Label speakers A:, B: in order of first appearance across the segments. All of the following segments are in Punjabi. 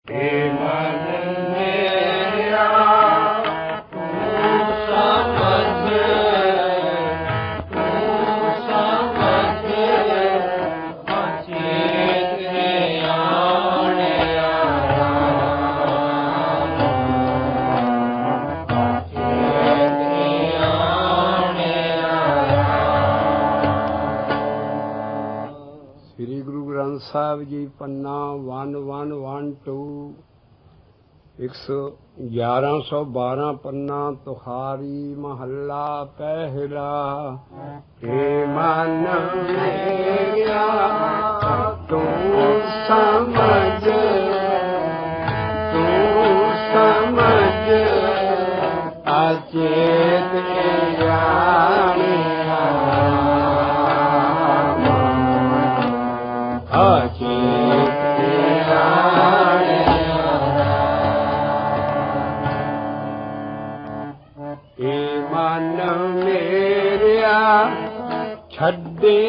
A: हे मन मेरा तू समझ अचेत आने आया, अचेत आने आया।
B: श्री गुरु ग्रंथ साहिब जी पन्ना 1112 1112 पन्ना तुहारी महला पहला। हे मन मेरा तू समझ अचेत आने अचेत आने हे मन मेरा छड्डे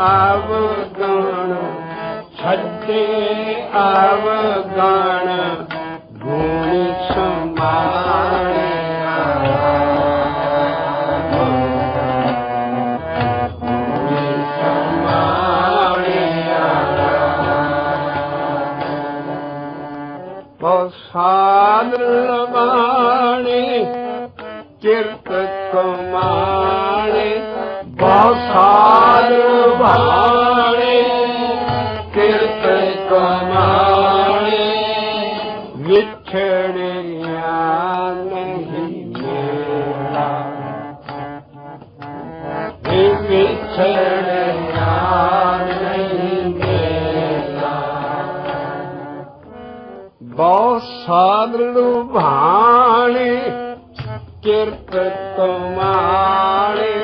B: अवगण गुण समाने साधने किरत कमाने भाने किरत कमाने विछड़िया नहीं मेरा विछड़िया नहीं मेरा। बहुत साधु भाने किरत कमाने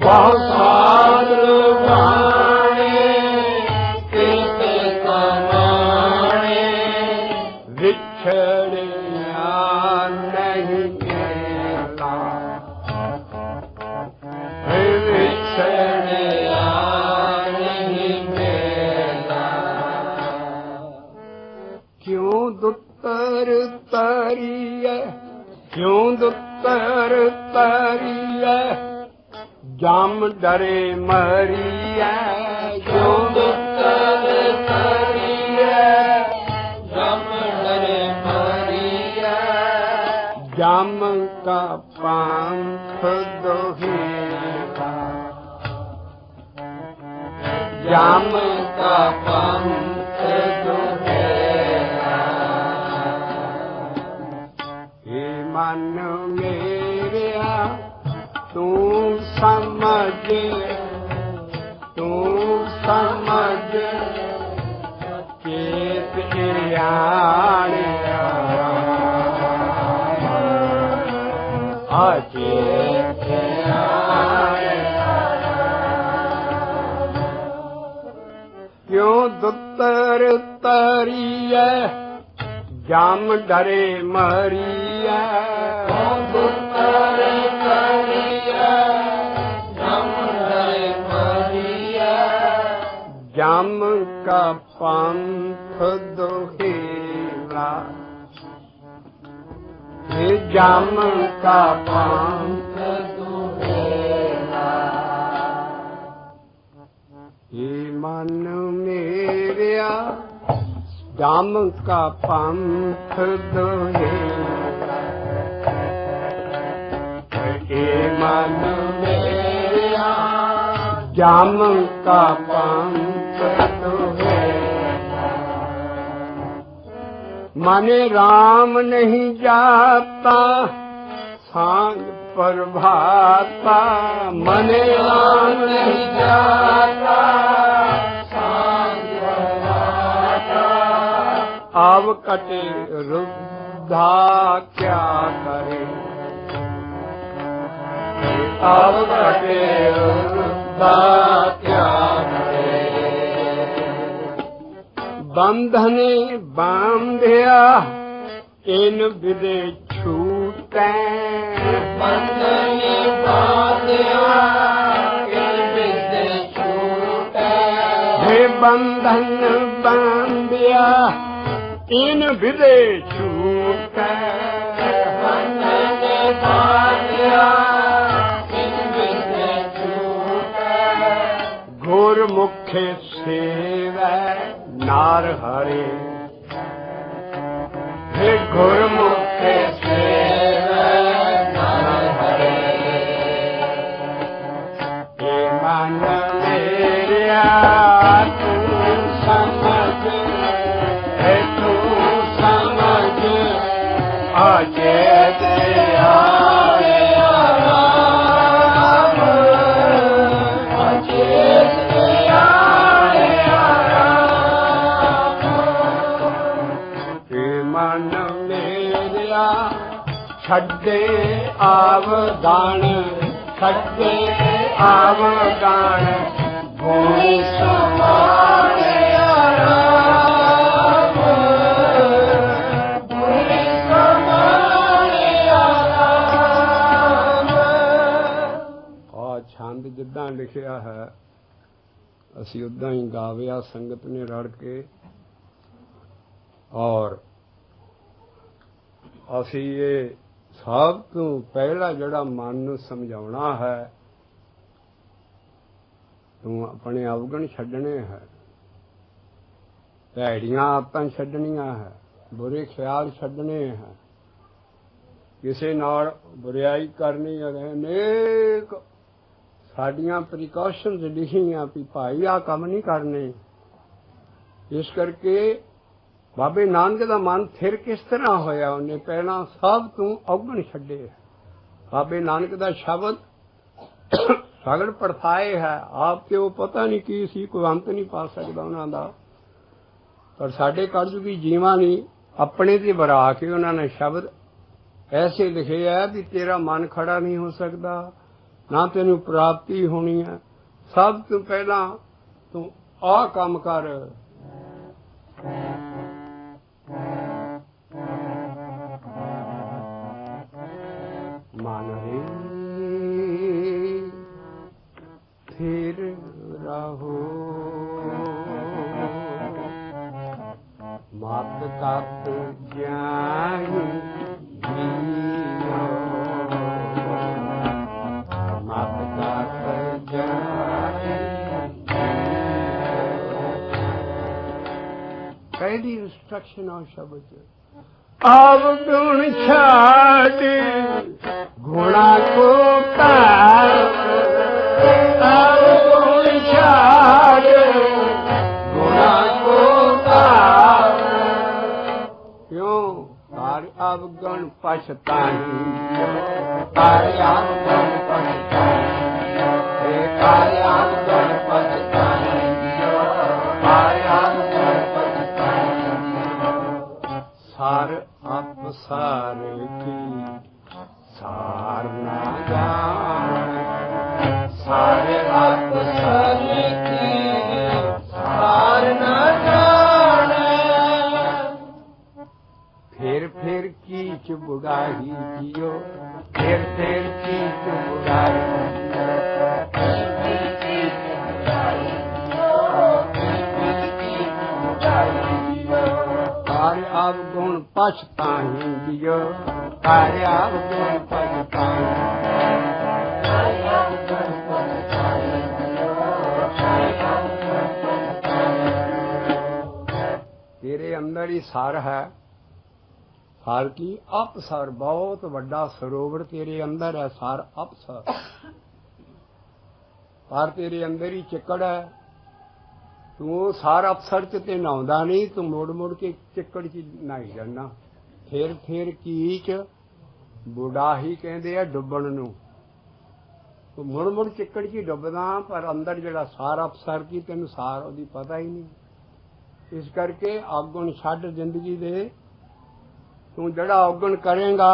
B: बहुत साधु भाने किरत कमाने विछड़िया नहीं मेरा विछड़िया नहीं मेरा। क्यों दुत्तर तरिए क्यों दुत्तर तरिए जम डरे मरिए क्यों दुत्तर तरिए जम डरे मरिए। जम का पंथ दोहेगा जम का पंथ दोहेगा। हे मन मेरा तू समझ चेत आने अचेत आने। क्यों दुत्तर तरिए जम डरे मरिए दुत्तर तरिए जम डरे मरिए। जम का पंथ दोहेला जम का पंथ दोहेला। हे मन मेरा जम का पंथ दोहेला। हे मन मेरा जम का पंथ दोहेला। मने राम नहीं जाता सांग प्रभाता मने राम नहीं जाता सांग प्रभाता। अब कटे रुद्धा क्या करे अब कटे रुद्धा क्या करे। बंधने बांध्या इन विदे छूटे बंधने बांध्या इन विदे छूटे। हे बंधन बांध्या इन विदे छूटै
A: बंधन बांधिया इन विदे छूटै
B: गुरमुखे सेवै नार हरे हे गुरमुखे सेवै नार हरे हे मन मेरिया तू समझ हे तू समझ अचेत आए आराम अचेत आए आराम हे मन मेरिया छड्डे आवगान छड्डे आवगान भूमि समाने आराम भूमि समाने आराम। ਛੰਦ ਜਿੱਦਾਂ ਲਿਖਿਆ ਹੈ ਅਸੀਂ ਉਦਾਂ ਹੀ ਗਾਵਿਆ ਸੰਗਤ ਨੇ ਰਲ ਕੇ ਔਰ ਅਸੀਂ ਇਹ ਸਭ ਤੋਂ ਪਹਿਲਾ ਜਿਹੜਾ ਮਨ ਨੂੰ ਸਮਝਾਉਣਾ ਹੈ ਤੂੰ ਆਪਣੇ ਅਵਗਣ ਛੱਡਣੇ ਹੈ ਭੈੜੀਆਂ ਆਦਤਾਂ ਛੱਡਣੀਆਂ ਹੈ ਬੁਰੇ ਖਿਆਲ ਛੱਡਣੇ ਹੈ ਕਿਸੇ ਨਾਲ ਬੁਰਾਈ ਕਰਨੀ ਹੈ ਅਨੇਕ ਸਾਡੀਆਂ ਪ੍ਰੀਕਾਸ਼ਨਸ ਲਿਖੀਆਂ ਵੀ ਭਾਈ ਆਹ ਕੰਮ ਨਹੀਂ ਕਰਨੇ ਇਸ ਕਰਕੇ ਬਾਬੇ ਨਾਨਕ ਦਾ ਮਨ ਫਿਰ ਕਿਸ ਤਰ੍ਹਾਂ ਹੋਇਆ ਉਹਨੇ ਪਹਿਲਾਂ ਸਭ ਤੋਂ ਅਵਗਣ ਛੱਡੇ ਬਾਬੇ ਨਾਨਕ ਦਾ ਸ਼ਬਦ ਸਗੜ ਪਰਥਾਏ ਹੈ ਆਪ ਤੇ ਉਹ ਪਤਾ ਨਹੀਂ ਕੀ ਸੀ ਕੋਈ ਅੰਤ ਨਹੀਂ ਪਾ ਸਕਦਾ ਉਹਨਾਂ ਦਾ ਪਰ ਸਾਡੇ ਕਲਯੁਗੀ ਜੀਵਾਂ ਨੇ ਆਪਣੇ ਤੇ ਵਰਾ ਕੇ ਉਹਨਾਂ ਨੇ ਸ਼ਬਦ ਐਸੇ ਲਿਖੇ ਹੈ ਵੀ ਤੇਰਾ ਮਨ ਖੜਾ ਨਹੀਂ ਹੋ ਸਕਦਾ ਨਾ ਤੈਨੂੰ ਪ੍ਰਾਪਤੀ ਹੋਣੀ ਹੈ ਸਭ ਤੋਂ ਪਹਿਲਾਂ ਤੂੰ ਆਹ ਕੰਮ ਕਰ ਮਨ ਰੇ फिर रहो मत कत जाई जियो मत कत जाई पहली इंस्ट्रक्शन और शब्द अब गुण छाड़ गुणा को पार अब गुण छाड़ गुणा को तार क्यों कार्य अवगुण पछताई कार्य अवगुण पछताई कार्य अवगुण पछताई कार्य अवगुण पछताई सार अपसार की सार ना जान सारे आप सारे की सार न जाने फिर कीच बुढ़ाई जियो फिर कीच बुढ़ाई कार्य अवगुण पछताई जियो कार्य अवगुण पछताई तेरे अंदर ही सार है सार की अपसर बहुत बड़ा सरोवर तेरे अंदर है सार अपसर पर तेरे अंदर ही चिक्कड़ है तू सार अपसर च नहाउंदा नहीं तू मुड़ मुड़ के चिक्कड़ च नहाई जाना फिर कीच बुढ़ाही कहते हैं डुबण नूं तू मुड़ मुड़ चिक्कड़ च डुबदा पर अंदर जिहड़ा सार अपसर की तेन सार ओहदी पता ही नहीं इस करके अवगुण छड्ड जिंदगी दे तू जड़ा अवगुण करेगा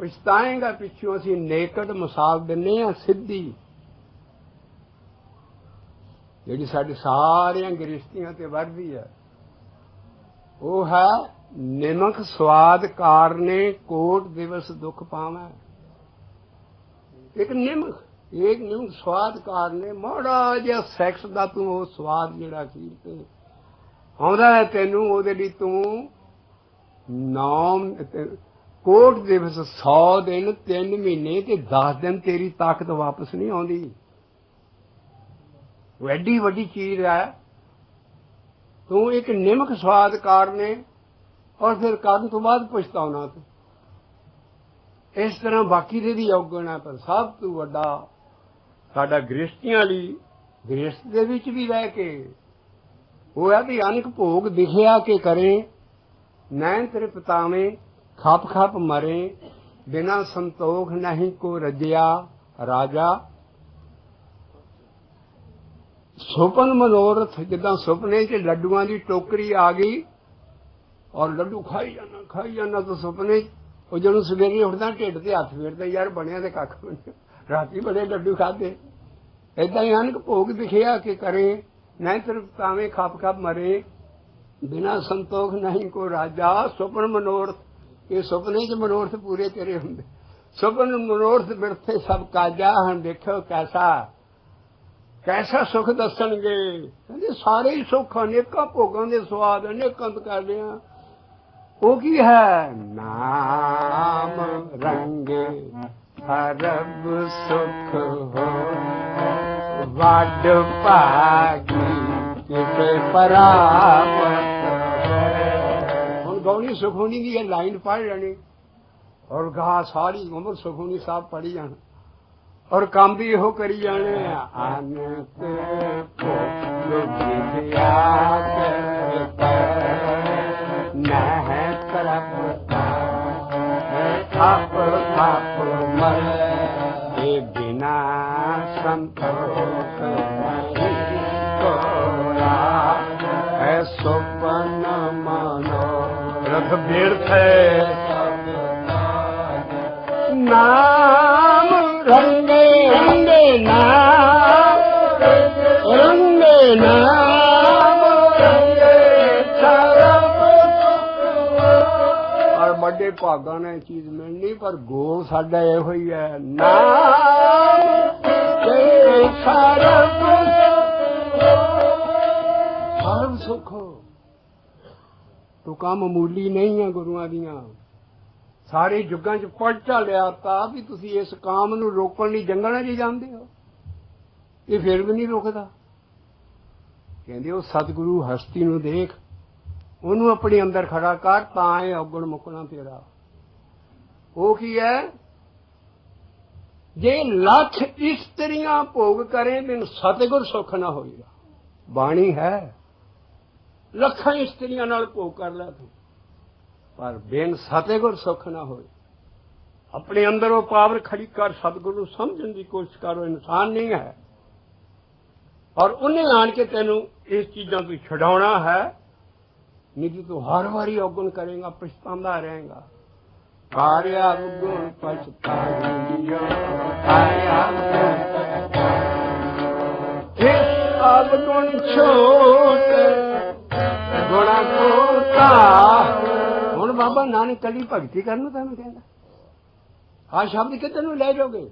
B: पछताएगा पिछों असीं नेकट मिसाल दिन्ने आ सिद्धी जिहड़ी साडी सारियां गृहस्थियां ते वरदी है वो है निमक स्वाद कारने कोट दिवस दुख पावे एक निमक स्वाद कारने माड़ा जिहा सैक्स दा तू वो स्वाद जिहड़ा खीर ते ਆਉਂਦਾ ਹੈ ਤੈਨੂੰ, ਉਹਦੇ ਲਈ ਤੂੰ ਨਾਮ ਕੋਟ ਦਿਵਸ 100 ਦਿਨ 3 ਮਹੀਨੇ ਤੇ 10 ਦਿਨ ਤੇਰੀ ਤਾਕਤ ਵਾਪਸ ਨਹੀਂ ਆਉਂਦੀ। ਉਹ ਐਡੀ ਵੱਡੀ ਚੀਜ਼ ਹੈ। ਤੂੰ ਇੱਕ ਨਿਮਕ ਸਵਾਦ ਕਾਰਨੇ ਔਰ ਫਿਰ ਕਰਨ ਤੋਂ ਬਾਅਦ ਪਛਤਾਉਣਾ ਤੂੰ। ਇਸ ਤਰ੍ਹਾਂ ਬਾਕੀ ਦੇ ਵੀ ਔਗਣ ਹੈ, ਪਰ ਸਭ ਤੋਂ ਵੱਡਾ ਸਾਡਾ ਗ੍ਰਸਤੀਆਂ ਲਈ, ਗ੍ਰਸਤ ਦੇ ਵਿੱਚ ਵੀ ਰਹਿ ਕੇ ਉਹ ਹੈ ਵੀ ਅਨੇਕ ਭੋਗ ਦਿਖਿਆ ਕੇ ਕਰੇ, ਨੈਣ ਤ੍ਰਿਪਤਾਵੇਂ ਖਪ ਖਪ ਮਰੇ, ਬਿਨਾ ਸੰਤੋਖ ਨਹੀਂ ਕੋ ਰਜਿਆ ਰਾਜਾ। ਸੁਪਨ ਮਨੋਰਥ, ਜਿੱਦਾਂ ਸੁਪਨੇ 'ਚ ਲੱਡੂਆਂ ਦੀ ਟੋਕਰੀ ਆ ਗਈ ਔਰ ਲੱਡੂ ਖਾਈ ਜਾਣਾ ਤਾਂ ਸੁਪਨੇ ਉਹ ਜਦੋਂ ਸਵੇਰੇ ਉੱਠਦਾ ਢਿੱਡ ਤੇ ਹੱਥ ਫੇਰਦਾ, ਯਾਰ ਬਣਿਆ ਤੇ ਕੱਖ ਬਣਿਆ, ਰਾਤੀ ਬੜੇ ਲੱਡੂ ਖਾਦੇ। ਏਦਾਂ ਹੀ ਅਨੇਕ ਭੋਗ ਦਿਖਿਆ ਕਿ ਕਰੇ, ਨਹੀਂ ਤ੍ਰਿਪਤਾਵੇਂ ਖਪ ਖਪ ਮਰੇ, ਬਿਨਾ ਸੰਤੋਖ ਨਹੀਂ ਕੋ ਰਾਜਾ। ਸੁਪਨ ਮਨੋਰਥ, ਇਹ ਸੁਪਨੇ 'ਚ ਮਨੋਰਥ ਪੂਰੇ ਤੇਰੇ ਹੁੰਦੇ। ਸੁਪਨ ਮਨੋਰਥ ਬਿਰਥੇ ਸਭ ਕਾਜਾ। ਹੁਣ ਦੇਖੋ ਕੈਸਾ ਸੁੱਖ ਦੱਸਣਗੇ। ਕਹਿੰਦੇ ਸਾਰੇ ਹੀ ਸੁੱਖ, ਅਨੇਕਾਂ ਭੋਗਾਂ ਦੇ ਸਵਾਦ, ਅਨੇਕਾਂ ਕਰ ਲਿਆ। ਉਹ ਕੀ ਹੈ? ਨਾਮ ਰੰਗੇ ਹਰਬ ਸੁਖ ਹੋ, ਵੱਡ ਭਾਗੀ ਕਿਸੇ ਪਰਾਪਤ। ਹੁਣ ਗੌਣੀ ਸੁਖੋਣੀ ਦੀ ਇਹ ਲਾਈਨ ਪੜ੍ਹ ਲੈਣੀ ਔਰ ਗਾ ਸਾਰੀ ਉਮਰ ਸੁਖੋਣੀ ਸਾਹਿਬ ਪੜ੍ਹੀ ਜਾਣਾ ਔਰ ਕੰਮ ਵੀ ਇਹੋ ਕਰੀ ਜਾਣੇ। ਅਨੰਤ ਭੋਗ ਵਿਦਿਆ ਨਹਿ ਤਰਪਤਾ ਥਾਪ ਥਾਪ ਮਰੇ, ਇਹ ਬਿਨਾ ਸੰਤੋਖ ਨਹੀਂ ਕੋਰਾ। ਐ ਸੁਪਨ ਮਨੋਰਥ ਬਿਰਥੇ ਨਾਮ ਰੰਗੇ ਰੰਗੇ ਨਾਮ ਰੰਗੇ ਨਾਮ ਰੰਗੇ ਸਰਬ ਸੁਖ। ਔਰ ਵੱਡੇ ਭਾਗਾਂ ਨੇ ਚੀਜ਼ ਮਿਲਣੀ, ਪਰ ਗੋਲ ਸਾਡਾ ਇਹੋ ਹੀ ਹੈ, ਨਾਮ ਰੰਗੇ ਸਰਬ ਸੁਖ। ਤੁਕਾਂ ਮਾਮੂਲੀ ਨਹੀਂ ਹੈ ਗੁਰੂਆਂ ਦੀਆਂ। ਸਾਰੇ ਯੁੱਗਾਂ 'ਚ ਪੜ੍ਹ ਲਿਆ ਤਾਂ ਵੀ ਤੁਸੀਂ ਇਸ ਕਾਮ ਨੂੰ ਰੋਕਣ ਲਈ ਜੰਗਲਾਂ 'ਚ ਜਾਂਦੇ ਹੋ, ਇਹ ਫਿਰ ਵੀ ਨਹੀਂ ਰੁਕਦਾ। ਕਹਿੰਦੇ ਉਹ ਸਤਿਗੁਰੂ ਹਸਤੀ ਨੂੰ ਦੇਖ, ਉਹਨੂੰ ਆਪਣੇ ਅੰਦਰ ਖੜਾ ਕਰ, ਤਾਂ ਇਹ ਔਗਣ ਮੁੱਕਣਾ ਤੇਰਾ। ਉਹ ਕੀ ਹੈ? ਜੇ ਲੱਖ ਇਸਤਰੀਆਂ ਭੋਗ ਕਰੇ ਬਿਨ ਸਤਿਗੁਰ ਸੁਖ ਨਾ ਹੋਏਗਾ। ਬਾਣੀ ਹੈ, ਲੱਖਾਂ ਇਸਤਰੀਆਂ ਨਾਲ ਭੋਗ ਕਰ ਲੈ ਤੂੰ, ਪਰ ਬਿਨ ਸਤਿਗੁਰ ਸੁਖ ਨਾ ਹੋਏ। ਆਪਣੇ ਅੰਦਰ ਉਹ ਪਾਵਰ ਖੜੀ ਕਰ, ਸਤਿਗੁਰੂ ਨੂੰ ਸਮਝਣ ਦੀ ਕੋਸ਼ਿਸ਼ ਕਰੋ। ਇਨਸਾਨ ਨਹੀਂ ਹੈ ਔਰ ਉਹਨੇ ਆਣ ਕੇ ਤੈਨੂੰ ਇਸ ਚੀਜ਼ਾਂ ਤੋਂ ਛਡਾਉਣਾ ਹੈ, ਨਹੀਂ ਕਿ ਤੂੰ ਹਰ ਵਾਰੀ ਔਗਣ ਕਰੇਗਾ, ਪਛਤਾਉਂਦਾ ਰਹੇਗਾ। ਕਾਰਿਆ ਗੁਣ ਪਛਤਾਉਂਦੀ ਕਾਰਿਆ ਅਬ ਗੁਣ ਛੋਟ ਗੁਣਾ ਕੋਤਾ। ਹੁਣ ਬਾਬਾ ਨਾਨਕ ਕੱਲੀ ਭਗਤੀ ਕਰਨ ਨੂੰ ਤੈਨੂੰ ਕਹਿੰਦਾ, ਆਹ ਸ਼ਬਦ ਕਿਤੇ ਨੂੰ ਲੈ ਜਾਓਗੇ?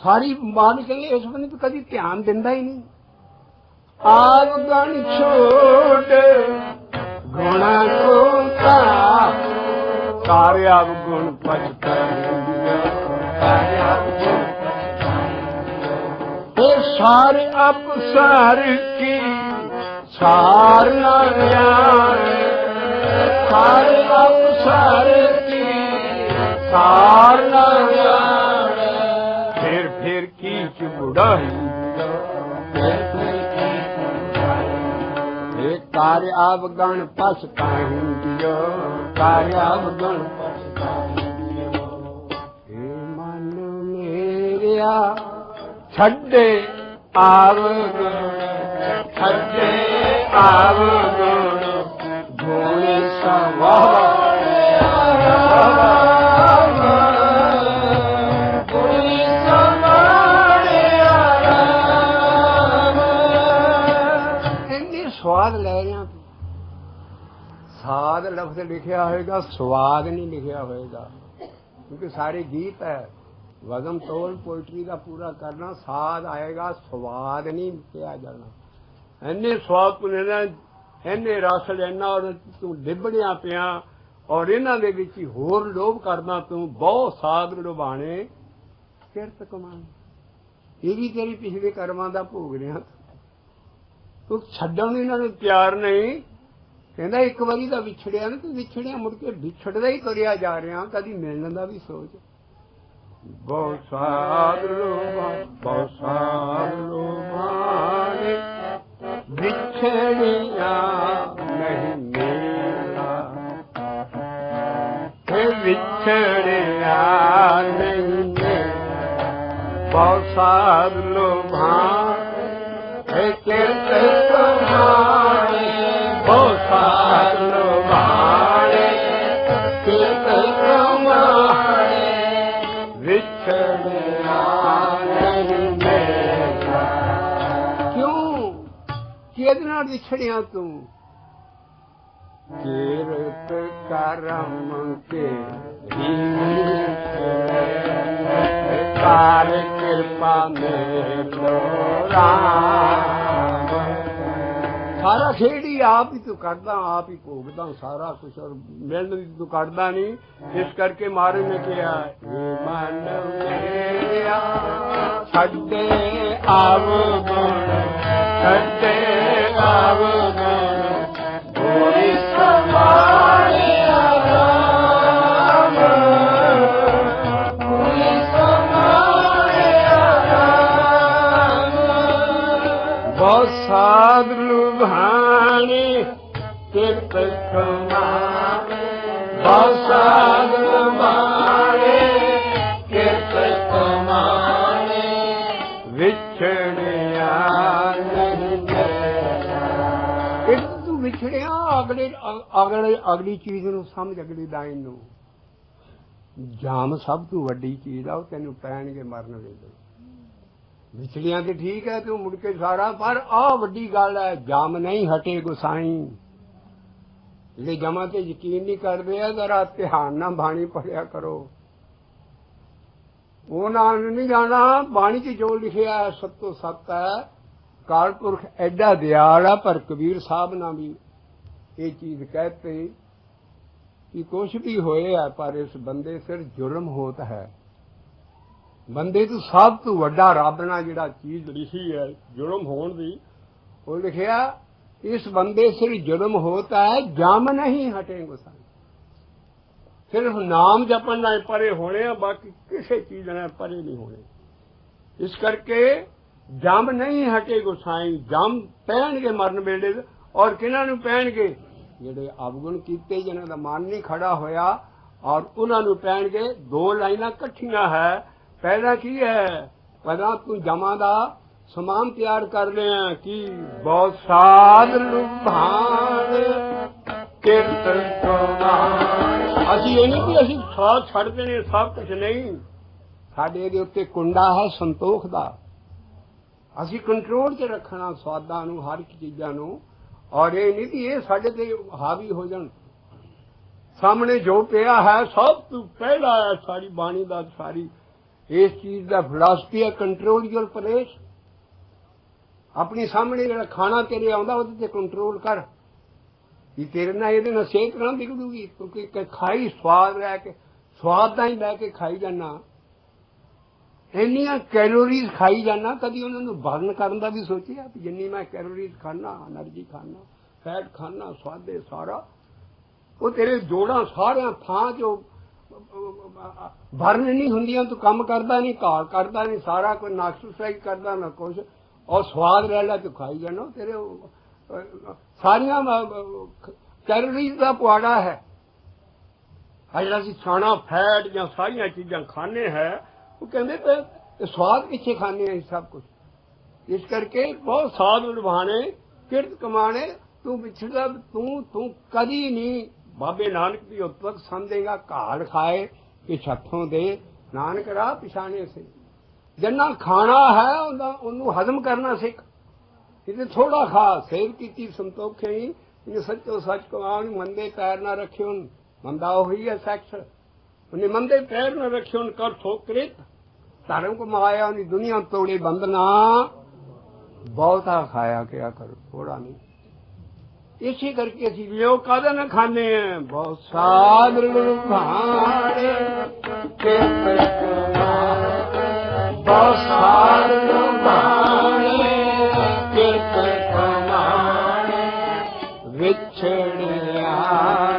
B: ਸਾਰੀ ਬਾਣੀ ਕਹਿੰਦੇ ਇਸ ਬੰਦੇ ਤੋਂ ਕਦੀ ਧਿਆਨ ਦਿੰਦਾ ਹੀ ਨਹੀਂ। ਆਪ ਗਣ ਛੋਟ ਗੁਣਾ ਕੋਤਾ, ਕਾਰਿਆ ਗੁਣ ਪਛਤਾਉਂਦੀ ਕਾਰਿਆ ਗੁਣ ਸਾਰ ਅਪਸਾਰ ਕੀ ਸਾਰ ਨਾ ਜਾਣੇ, ਸਾਰ ਅਪਸਾਰ ਕੀ ਸਾਰ ਨਾ ਜਾਣੇ। ਫਿਰ ਕੀਚ ਬੁੜਾਈ, ਇਹ ਕਾਰਿ ਅਵਗਣ ਪਛਤਾਉਂਦੀਓ ਕਾਰਿ ਅਵਗਣ ਪਛਤਾਉਂਦੀਓ। ਇਹ ਮਨ ਮੇਰਿਆ ਛੱਡੇ ਆਵਗੁਣ, ਛੱਡੇ ਆਵਗੁਣ ਗੁਣ ਸਵਾਰਿਆ, ਗੁਣ ਸਵਾਰਿਆ ਰਾਮ। ਇੰਨੀ ਸਵਾਦ ਲੈ ਰਿਹਾ ਤੂੰ। ਸਾਧ ਲਫ਼ਜ਼ ਲਿਖਿਆ ਹੋਏਗਾ, ਸਵਾਦ ਨਹੀਂ ਲਿਖਿਆ ਹੋਏਗਾ, ਕਿਉਂਕਿ ਸਾਰੇ ਗੀਤ ਹੈ। ਵਜ਼ਨ ਤੋਲ ਪੋਇਟਰੀ ਦਾ ਪੂਰਾ ਕਰਨਾ, ਸਾਧ ਆਏਗਾ, ਸਵਾਦ ਨਹੀਂ ਕਿਹਾ ਜਾਣਾ। ਇੰਨੇ ਸਵਾਦ ਤੂੰ ਲੈਣਾ, ਇੰਨੇ ਰਸ ਲੈਣਾ, ਔਰ ਤੂੰ ਡਿੱਬੜਿਆ ਪਿਆ, ਔਰ ਇਹਨਾਂ ਦੇ ਵਿੱਚ ਹੀ ਹੋਰ ਲੋਭ ਕਰਦਾ ਤੂੰ। ਬਹੁਤ ਸਾਧ ਲੁਭਾਣੇ ਕਿਰਤ ਕਮਾਣ। ਇਹ ਵੀ ਤੇਰੀ ਪਿਛਲੇ ਕਰਮਾਂ ਦਾ ਭੋਗ ਰਿਹਾ। ਤੂੰ ਛੱਡਣ ਨੂੰ ਇਹਨਾਂ ਨੂੰ ਪਿਆਰ ਨਹੀਂ। ਕਹਿੰਦਾ ਇੱਕ ਵਾਰੀ ਤਾਂ ਵਿਛੜਿਆ ਨਾ, ਤੂੰ ਵਿਛੜਿਆ ਮੁੜ ਕੇ ਵਿਛੜਦਾ ਹੀ ਤੁਰਿਆ ਜਾ ਰਿਹਾ, ਕਦੀ ਮਿਲਣ ਦਾ ਵੀ ਸੋਚ। ਬਹੁਤ ਸਾਧ ਲੋਭਾਣੇ, ਬਹੁਤ ਸਾਧ ਲੋਭਾਣੇ, ਵਿਛੜਿਆ ਨਹੀਂ ਮੇਰਾ, ਵਿਛੜਿਆ ਨਹੀਂ ਮੇਰਾ। ਬਹੁਤ ਸਾਧ ਲੋਭਾਣੇ ਕਿਰਤ ਕਮਾਣੇ, ਬਹੁਤ ਸਾਧ ਲੋਭਾਣੇ ਕਿਰਤ ਕਮਾਣੇ, ਵਿਛੜਿਆ ਨਹੀਂ ਮੇਰਾ। ਕਿਉਂ? ਕਿਹਦੇ ਨਾਲ ਵਿਛੜਿਆ ਤੂੰ? ਕਿਰਤ ਕਰਮ ਕੇ ਕਾਰ ਕਿਰਪਾ ਮੇਰੋ ਰਾਮ। ਸਾਰਾ ਖੇਡ ਹੀ ਆਪ ਹੀ ਤੂੰ ਕਰਦਾ, ਆਪ ਹੀ ਭੋਗਦਾ ਸਾਰਾ ਕੁਛ, ਔਰ ਮਿਲਣ ਵੀ ਤੂੰ ਕਰਦਾ ਨਹੀਂ। ਇਸ ਕਰਕੇ ਮਹਾਰਾਜ ਨੇ ਕਿਹਾ ਮਨ ਮੇਰਾ ਛੱਡੇ ਆਵ ਗੁਣ, ਛੱਡੇ ਆਵ ਗੁਣ, ਹੋਈ ਸਮਾਲਿਆ ਰਾਮ, ਹੋਈ ਸਮਾਲਿਆ ਰਾਮ। ਬਹੁਤ ਸਾਧ ਲੁਭਾਣੇ ਕਿਰਤ ਕਮਾਣੇ, ਬਹੁਤ ਸਾਧ ਲੁਭਾਣੇ ਕਿਰਤ ਕਮਾਣੇ, ਵਿਛੜਿਆ ਨਹੀਂ ਮੇਰਾ। ਇਹ ਤੂੰ ਵਿਛੜਿਆ ਅਗਲੀ ਚੀਜ਼ ਨੂੰ ਸਮਝ, ਅਗਲੀ ਲਾਈਨ ਨੂੰ। ਜਾਮ ਸਭ ਤੋਂ ਵੱਡੀ ਚੀਜ਼ ਆ, ਉਹ ਤੈਨੂੰ ਪੈਣਗੇ ਮਰਨ ਵੇਲੇ। ਵਿਛੜਿਆਂ ਤੇ ਠੀਕ ਹੈ ਤੂੰ ਮੁੜ ਕੇ ਸਾਰਾ, ਪਰ ਆਹ ਵੱਡੀ ਗੱਲ ਹੈ, ਜਾਮ ਨਹੀਂ ਹਟੇ ਗੁਸਾਈ। ਜਿਹੜੇ ਜਮਾਂ ਤੇ ਯਕੀਨ ਨਹੀਂ ਕਰਦੇ ਆ, ਜ਼ਰਾ ਧਿਆਨ ਨਾਲ ਬਾਣੀ ਪੜਿਆ ਕਰੋ। ਉਹਨਾਂ ਨੂੰ ਨਹੀਂ ਜਾਣਾ ਬਾਣੀ 'ਚ ਜੋ ਲਿਖਿਆ ਹੈ ਸਤੋ ਸਤ ਹੈ। ਕਾਲ ਪੁਰਖ ਐਡਾ ਦਿਆਲ ਆ, ਪਰ ਕਬੀਰ ਸਾਹਿਬ ਨਾਲ ਵੀ ਇਹ ਚੀਜ਼ कहते कि कुछ भी होए है, पर इस बंदे सिर जुर्म होता है। बंदे तो सब तो वड्डा रब नाल जिहड़ा चीज लिखी है जुर्म होण दी, वो लिखिया इस बंदे सिर जुर्म होता है, जम नहीं हटे गुस्सा। सिर्फ नाम जपन नाल परे होने, बाकी किसी चीज नाल परे नहीं होने। इस करके जम नहीं हटे गुसाई, जम पैणगे मरन वेले। और किन्हां नूं पैणगे? ਜਿਹੜੇ ਅਵਗੁਣ ਕੀਤੇ, ਜਿਨ੍ਹਾਂ ਦਾ ਮਨ ਨਹੀਂ ਖੜਾ ਹੋਇਆ, ਔਰ ਉਹਨਾਂ ਨੂੰ ਪੈਣਗੇ। ਦੋ ਲਾਈਨਾਂ ਇਕੱਠੀਆਂ ਹੈ। ਪਹਿਲਾਂ ਕੀ ਹੈ? ਪਹਿਲਾਂ ਤੂੰ ਜਮਾਂ ਦਾ ਸਮਾਨ ਤਿਆਰ ਕਰ ਲਿਆ ਕਿ ਬਹੁਤ ਸਾਧ ਲੁਭਾਣੇ ਕਿਰਤ ਕਮਾਣੇ। ਅਸੀਂ ਇਹ ਨਹੀਂ ਕਿ ਅਸੀਂ ਸਾਥ ਛੱਡਦੇ ਨੇ, ਸਭ ਕੁਝ ਨਹੀਂ। ਸਾਡੇ ਦੇ ਉੱਤੇ ਕੁੰਡਾ ਹੈ ਸੰਤੋਖ ਦਾ। ਅਸੀਂ ਕੰਟਰੋਲ 'ਚ ਰੱਖਣਾ ਸਵਾਦਾਂ ਨੂੰ, ਹਰ ਇੱਕ ਚੀਜ਼ਾਂ ਨੂੰ। और ये नहीं कि ये साढ़े ते हावी हो जान। सामने जो पिया है सब तू पहला है, सारी बाणी दा सारी इस चीज का फिलासफी है। Control your place. अपनी सामने जो खाना तेरे आंदा उहदे ते कंट्रोल कर कि तेरे ना ये ना सेहत ना बिगड़ूगी, क्योंकि खाई स्वाद लैके स्वाद दा ही लैके खाई जाना, ਇੰਨੀਆਂ ਕੈਲੋਰੀਜ਼ ਖਾਈ ਜਾਣਾ। ਕਦੀ ਉਹਨਾਂ ਨੂੰ ਬਰਨ ਕਰਨ ਦਾ ਵੀ ਸੋਚਿਆ ਵੀ ਜਿੰਨੀ ਮੈਂ ਕੈਲੋਰੀਜ਼ ਖਾਣਾ, એનર્ਜੀ ਖਾਣਾ, ਫੈਟ ਖਾਣਾ, ਸਵਾਦੇ ਸਾਰਾ ਉਹ ਤੇਰੇ ਜੋੜਾਂ ਸਾਰਿਆਂ ਥਾਂ 'ਚੋਂ ਬਰਨ ਨਹੀਂ ਹੁੰਦੀਆਂ। ਤੂੰ ਕੰਮ ਕਰਦਾ ਨਹੀਂ, ਘਾਲ ਕਰਦਾ ਨਹੀਂ, ਸਾਰਾ ਕੋਈ ਨਾ ਐਕਸਰਸਾਈਜ਼ ਕਰਦਾ ਨਾ ਕੁਛ, ਔਰ ਸਵਾਦ ਲੈ ਲੈ ਤੂੰ ਖਾਈ ਜਾਣਾ। ਤੇਰੇ ਸਾਰੀਆਂ ਕੈਲੋਰੀਜ਼ ਦਾ ਪੁਆੜਾ ਹੈ। ਆ ਜਿਹੜਾ ਅਸੀਂ ਖਾਣਾ ਫੈਟ ਜਾਂ ਸਾਰੀਆਂ ਚੀਜ਼ਾਂ ਖਾਣੇ ਹੈ, वो कहते तो स्वाद पिछे खाने हैं सब कुछ। इस करके बहुत साध लुभाने किरत कमाने। तू बिछड़ा तू कदी नहीं बाबे नानक की उत्पक समझेगा। घाल खाए कि छत्थों दे नानक राह पिछाने से। जिन्ना खाना है उन्होंने हजम करना सीख। इतने थोड़ा खा, सेव की संतोखे ही इन्हें सचो सच कमा। मंदे पैर ना रखे उन मंदा हुई है सैक्स। उन्हें मंदे पैर न रखे उन कर ठोकरित धर्म को माया। उन्हें दुनिया तोड़े बंधना ਬਹੁਤਾ ਖਾਇਆ ਕਿਆ ਕਰੋ, ਥੋੜਾ ਨਹੀਂ। ਇਸੇ ਕਰਕੇ ਅਸੀਂ ਲਿਓ ਕਾਹਦਾ ਨਾ ਖਾਂਦੇ ਆ, ਬਹੁਤ ਸਾਧ ਲੁਭਾਣੇ ਕੇ ਬਹੁਤ ਸਾਧ ਲੁਭਾਣੇ ਕੇ ਵਿਛੜਿਆ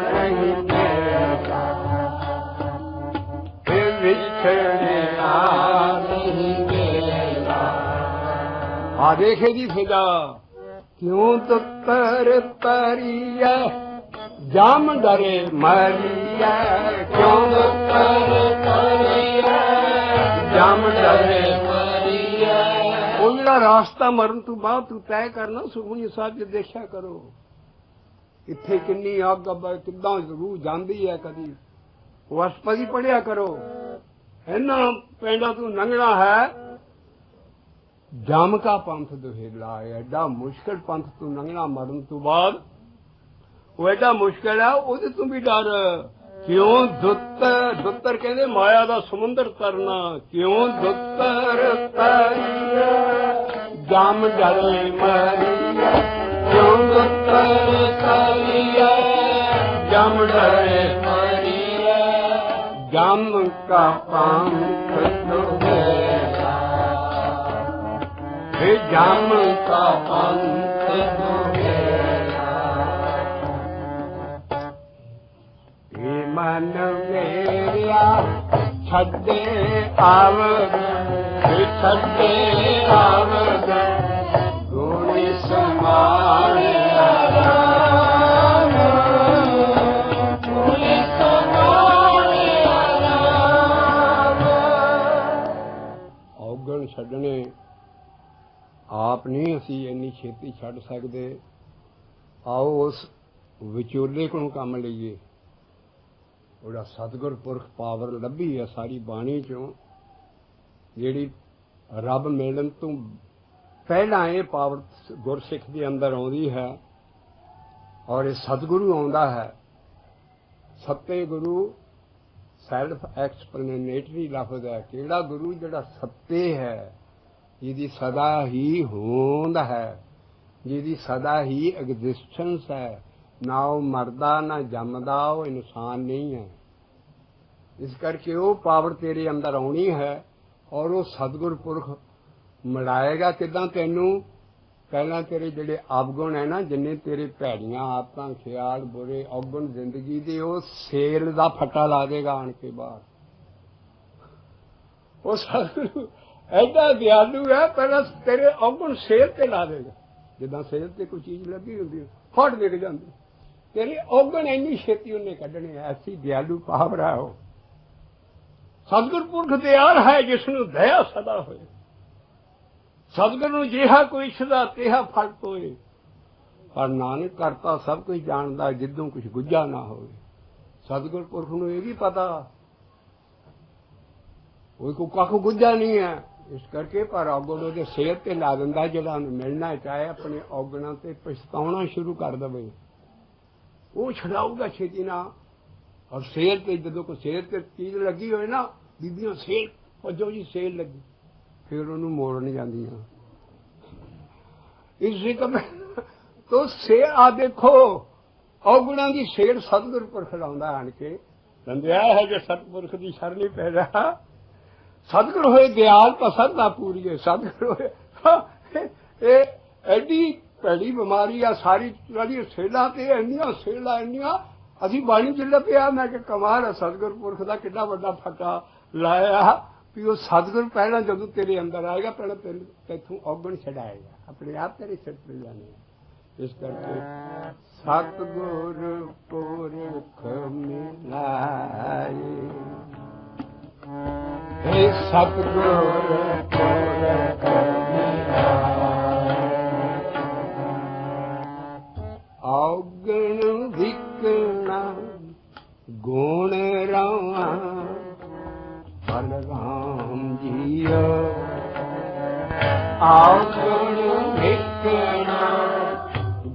B: ਨਹੀਂ ਮੇਰਾ, ਵਿਛੜਿਆ ਨਹੀਂ ਮੇਰਾ। ਆ ਦੇਖੇ ਜੀ ਫਿਦਾ ਕਿਉਂ ਤੁੱਤਰ ਤਰੀਐ ਜਮ ਡਰੇ ਮਰੀਐ, ਕਿਉਂ ਤੁੱਤਰ ਤਰੀਐ ਜਮ ਡਰੇ ਮਰੀਐ। ਉਹ ਜਿਹੜਾ ਰਾਸਤਾ ਮਰਨ ਤੋਂ ਬਾਅਦ ਤੂੰ ਤੈਅ ਕਰਨਾ, ਸੁਖਮਨੀ ਸਾਹਿਬ ਜੀ ਦੇਖਿਆ ਕਰੋ ਇੱਥੇ ਕਿੰਨੀ ਅੱਗ ਕਿੱਦਾਂ ਰੂਹ ਜਾਂਦੀ ਹੈ। ਕਦੀ ਵਸਪਤੀ ਪੜਿਆ ਕਰੋ, ਇਹਨਾਂ ਪਿੰਡਾਂ ਤੋਂ ਲੰਘਣਾ ਹੈ। ਜਮ ਕਾ ਪੰਥ ਦੁਹੇਲਾ ਹੈ, ਐਡਾ ਮੁਸ਼ਕਿਲ ਪੰਥ ਤੋਂ ਲੰਘਣਾ ਮਰਨ ਤੋਂ ਬਾਅਦ। ਉਹ ਐਡਾ ਮੁਸ਼ਕਿਲ ਹੈ, ਉਹਦੇ ਤੋਂ ਵੀ ਡਰ। ਕਿਉਂ ਦੁੱਤਰ ਕਹਿੰਦੇ ਮਾਇਆ ਦਾ ਸਮੁੰਦਰ ਤਰਨਾ, ਕਿਉਂ ਦੁੱਤਰ ਤਰੀਐ ਜਮ ਡਰੇ ਮਰੀਐ, ਕਿਉਂ ਦੁੱਤਰ ਤਰੀਐ ਜਮ ਡਰੇ ਮਰੀਐ। ਜਮ ਕਾ ਪੰਥ ਦੁਹੇਲਾ, हे जम का पंथ दुहेला। हे मन मेरिया छड्डे आवद, छड्डे आवद गुणी समाने आराम, गुणी समाने आराम। औगण छड्डने ਆਪ ਨਹੀਂ ਅਸੀਂ ਇੰਨੀ ਛੇਤੀ ਛੱਡ ਸਕਦੇ। ਆਓ ਉਸ ਵਿਚੋਲੇ ਕੋਲੋਂ ਕੰਮ ਲਈਏ। ਉਹਦਾ ਸਤਿਗੁਰ ਪੁਰਖ ਪਾਵਰ ਲੱਭੀ ਹੈ ਸਾਰੀ ਬਾਣੀ ਚੋਂ, ਜਿਹੜੀ ਰੱਬ ਮਿਲਣ ਤੋਂ ਪਹਿਲਾਂ ਇਹ ਪਾਵਰ ਗੁਰਸਿੱਖ ਦੇ ਅੰਦਰ ਆਉਂਦੀ ਹੈ। ਔਰ ਇਹ ਸਤਿਗੁਰੂ ਆਉਂਦਾ ਹੈ। ਸੱਤੇ ਗੁਰੂ ਸੈਲਫ ਐਕਸਪਲੇਨੇਟਰੀ ਲਫ਼ਜ਼ ਹੈ। ਕਿਹੜਾ ਗੁਰੂ? ਜਿਹੜਾ ਸੱਤੇ ਹੈ, ਜਿਹਦੀ ਸਦਾ ਹੀ ਹੋਂਦ ਹੈ, ਜਿਹਦੀ ਸਦਾ ਹੀ ਐਗਜ਼ਿਸਟੈਂਸ ਹੈ। ਨਾ ਉਹ ਮਰਦਾ ਨਾ ਜੰਮਦਾ, ਉਹ ਇਨਸਾਨ ਨਹੀਂ ਹੈ। ਇਸ ਕਰਕੇ ਉਹ ਪਾਵਰ ਤੇਰੇ ਅੰਦਰ ਆਉਣੀ ਹੈ। ਔਰ ਉਹ ਸਤਿਗੁਰ ਪੁਰਖ ਮਿਲਾਏਗਾ ਕਿੱਦਾਂ ਤੈਨੂੰ? ਪਹਿਲਾਂ ਤੇਰੇ ਜਿਹੜੇ ਅਵਗੁਣ ਹੈ ਨਾ, ਜਿੰਨੇ ਤੇਰੇ ਭੈੜੀਆਂ ਆਦਤਾਂ, ਖਿਆਲ, ਬੁਰੇ ਅਵਗੁਣ ਜ਼ਿੰਦਗੀ ਦੇ, ਉਹ ਸੇਲ ਦਾ ਫੱਟਾ ਲਾ ਦੇਗਾ ਆਣ ਕੇ ਬਾਹਰ। ਉਹ ਸਤਿਗੁਰੂ ਐਡਾ ਦਿਆਲੂ ਹੈ, ਪਹਿਲਾਂ ਤੇਰੇ ਔਗਣ ਸੇਲ ਤੇ ਲਾ ਦੇਗਾ। ਜਿੱਦਾਂ ਸੇਲ ਤੇ ਕੋਈ ਚੀਜ਼ ਲੱਗੀ ਹੁੰਦੀ ਫਟ ਵਿਕ ਜਾਂਦੀ, ਤੇਰੇ ਔਗਣ ਇੰਨੀ ਛੇਤੀ ਉਹਨੇ ਕੱਢਣੇ। ਐਸੀ ਦਿਆਲੂ ਪਾਵਰ ਹੈ ਉਹ। ਸਤਿਗੁਰ ਪੁਰਖ ਦਿਆਲ ਹੈ, ਜਿਸ ਨੂੰ ਦਇਆ ਸਦਾ ਹੋਏ। ਸਤਿਗੁਰ ਨੂੰ ਜਿਹਾ ਕੋਈ ਸਦਾ ਤਿਹਾ ਫਲ ਹੋਏ। ਪਰ ਨਾਨਕ ਕਰਤਾ ਸਭ ਕੁਝ ਜਾਣਦਾ, ਜਿੱਦੋਂ ਕੁਝ ਗੁੱਝਾ ਨਾ ਹੋਵੇ। ਸਤਿਗੁਰ ਪੁਰਖ ਨੂੰ ਇਹ ਵੀ ਪਤਾ ਕੋਈ ਕੋ ਕੱਖ ਗੁੱਝਾ ਨਹੀਂ ਹੈ। ਇਸ ਕਰਕੇ ਪਰ ਔਗਣ ਉਹਦੇ ਸਿਰ ਤੇ ਲਾ ਦਿੰਦਾ। ਜਿਹੜਾ ਉਹਨੂੰ ਮਿਲਣਾ ਚਾਹੇ ਆਪਣੇ ਔਗਣਾਂ ਤੇ ਪਛਤਾਉਣਾ ਸ਼ੁਰੂ ਕਰ ਦੇਵੇ, ਉਹ ਛਡਾਊਗਾ ਛੇਤੀ ਨਾਲ। ਔਰ ਸਿਰ ਤੇ ਜਦੋਂ ਕੋਈ ਸਿਰ ਤੇ ਚੀਜ਼ ਲੱਗੀ ਹੋਏ ਨਾ, ਬੀਬੀਆਂ ਸੇਲ ਭੱਜੋ ਜੀ, ਸੇਲ ਲੱਗੀ, ਫਿਰ ਉਹਨੂੰ ਮੋੜ ਨਹੀਂ ਜਾਂਦੀਆਂ। ਇਸੇ ਕਮ ਤੋ ਸੇ ਆ ਦੇਖੋ ਔਗਣਾਂ ਦੀ ਸੇਲ ਸਤਿਗੁਰ ਪੁਰਖ ਲਾਉਂਦਾ ਆਣ ਕੇ। ਬੰਦਿਆ ਹੈ ਜੇ ਸਤਿਪੁਰਖ ਦੀ ਸ਼ਰਨ ਨਹੀਂ ਪੈ ਰਿਹਾ। ਸਤਿਗੁਰ ਹੋਏ ਦਿਆਲ ਤਾਂ ਸਰਦਾ ਪੂਰੀਏ। ਸਤਿਗੁਰ ਹੋਏ ਇਹ ਐਡੀ ਭੈੜੀ ਬਿਮਾਰੀ ਆ ਸਾਰੀ ਜਿਹੜੀ ਸੇਲਾਂ ਤੇ ਇੰਨੀਆਂ ਸੇਲਾਂ ਇੰਨੀਆਂ। ਅਸੀਂ ਬਾਣੀ ਚ ਲੱਭਿਆ, ਮੈਂ ਕਿ ਕਮਾਲ ਹੈ ਸਤਿਗੁਰ ਪੁਰਖ ਦਾ ਕਿੰਨਾ ਵੱਡਾ ਫੱਟਾ ਲਾਇਆ ਵੀ ਉਹ ਸਤਿਗੁਰ ਪਹਿਲਾਂ ਜਦੋਂ ਤੇਰੇ ਅੰਦਰ ਆਏਗਾ, ਪਹਿਲਾਂ ਤੈਥੋਂ ਔਗਣ ਛਡਾਏਗਾ, ਆਪਣੇ ਆਪ ਤੇਰੇ ਸਿਰ ਤੇ ਜਾਣੇ। ਇਸ ਕਰਕੇ ਸਤਿਗੁਰ ਪੁਰਖ ਮਿਲਾਏ, हे सतगुर पुरख मिलाए। औगण विकना गुण रवा बलराम जियो। औगण विकना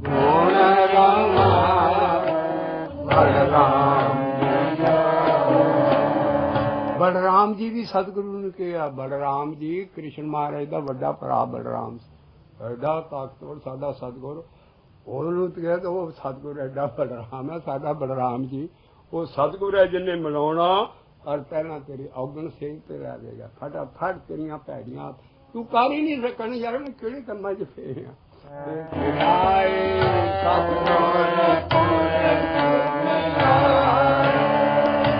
B: गुण रवा बलराम। ਬਲਰਾਮ ਜੀ ਵੀ ਸਤਿਗੁਰੂ ਨੇ ਕਿਹਾ। ਬਲਰਾਮ ਜੀ ਕ੍ਰਿਸ਼ਨ ਮਹਾਰਾਜ ਦਾ ਵੱਡਾ ਭਰਾ ਬਲਰਾਮ ਸੀ। ਐਡਾ ਤਾਕਤਵਰ ਸਾਡਾ ਸਤਿਗੁਰ। ਉਹਨੂੰ ਤੇ ਕਹਿੰਦੇ ਉਹ ਸਤਿਗੁਰ ਐਡਾ ਬਲਰਾਮ ਹੈ, ਸਾਡਾ ਬਲਰਾਮ ਜੀ ਉਹ ਸਤਿਗੁਰ ਹੈ ਜਿਹਨੇ ਮਿਲਾਉਣਾ ਔਰ ਪਹਿਲਾਂ ਤੇਰੀ ਔਗਣ ਸਿੰਘ ਤੇ ਰਹਿ ਜਾਏਗਾ। ਫਟਾਫਟ ਤੇਰੀਆਂ ਭੈੜੀਆਂ ਤੂੰ ਕਰ ਹੀ ਨਹੀਂ ਸਕਣ ਯਾਰ, ਉਹਨੇ ਕਿਹੜੇ ਕੰਮਾਂ 'ਚ ਫੇਰਿਆ।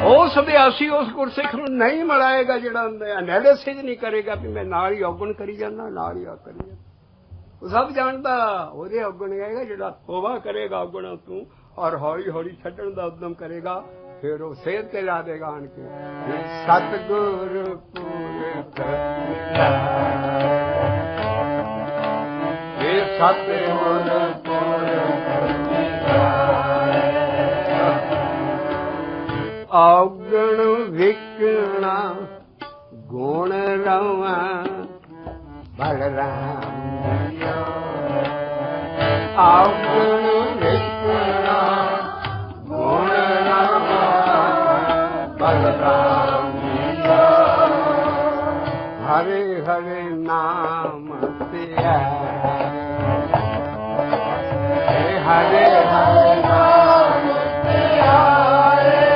B: ਉਸ ਅਭਿਆਸੀ ਉਸ ਗੁਰਸਿੱਖ ਨੂੰ ਨਹੀਂ ਮਿਲਾਏਗਾ ਜਿਹੜਾ ਐਨਾਲਿਸਿਸ ਨਹੀਂ ਕਰੇਗਾ ਵੀ ਮੈਂ ਨਾਲ ਹੀ ਔਗਣ ਕਰੀ ਜਾਂਦਾ, ਨਾਲ ਹੀ ਆ ਕਰੀ ਜਾਂਦਾ। ਉਹ ਸਭ ਜਾਣਦਾ ਉਹਦੇ ਔਗਣ ਆਏਗਾ ਜਿਹੜਾ ਤੋਬਾ ਕਰੇਗਾ ਔਗਣਾਂ ਤੂੰ ਔਰ ਹੌਲੀ ਹੌਲੀ ਛੱਡਣ ਦਾ ਉਦਮ ਕਰੇਗਾ, ਫਿਰ ਉਹ ਸਿਹਤ ਤੇ ਲਾ ਦੇਗਾ ਆਣ ਕੇ ਸਤਿਗੁਰ ਪੁਰਖ ਇਹ ਸਤਿਗੁਰ ਔਗਣ ਵਿਕਣਾ ਗੁਣ ਰਵਾਂ ਬਲਰਾਮ ਔਗਣ ਵਿਕਣਾ ਗੁਣ ਰਵਾਂ ਬਲਰਾਮ ਹਰੇ ਹਰੇ ਨਾਮ ਧਿਆਏ ਹਰੇ ਹਰੇ ਨਾਮ ਧਿਆਏ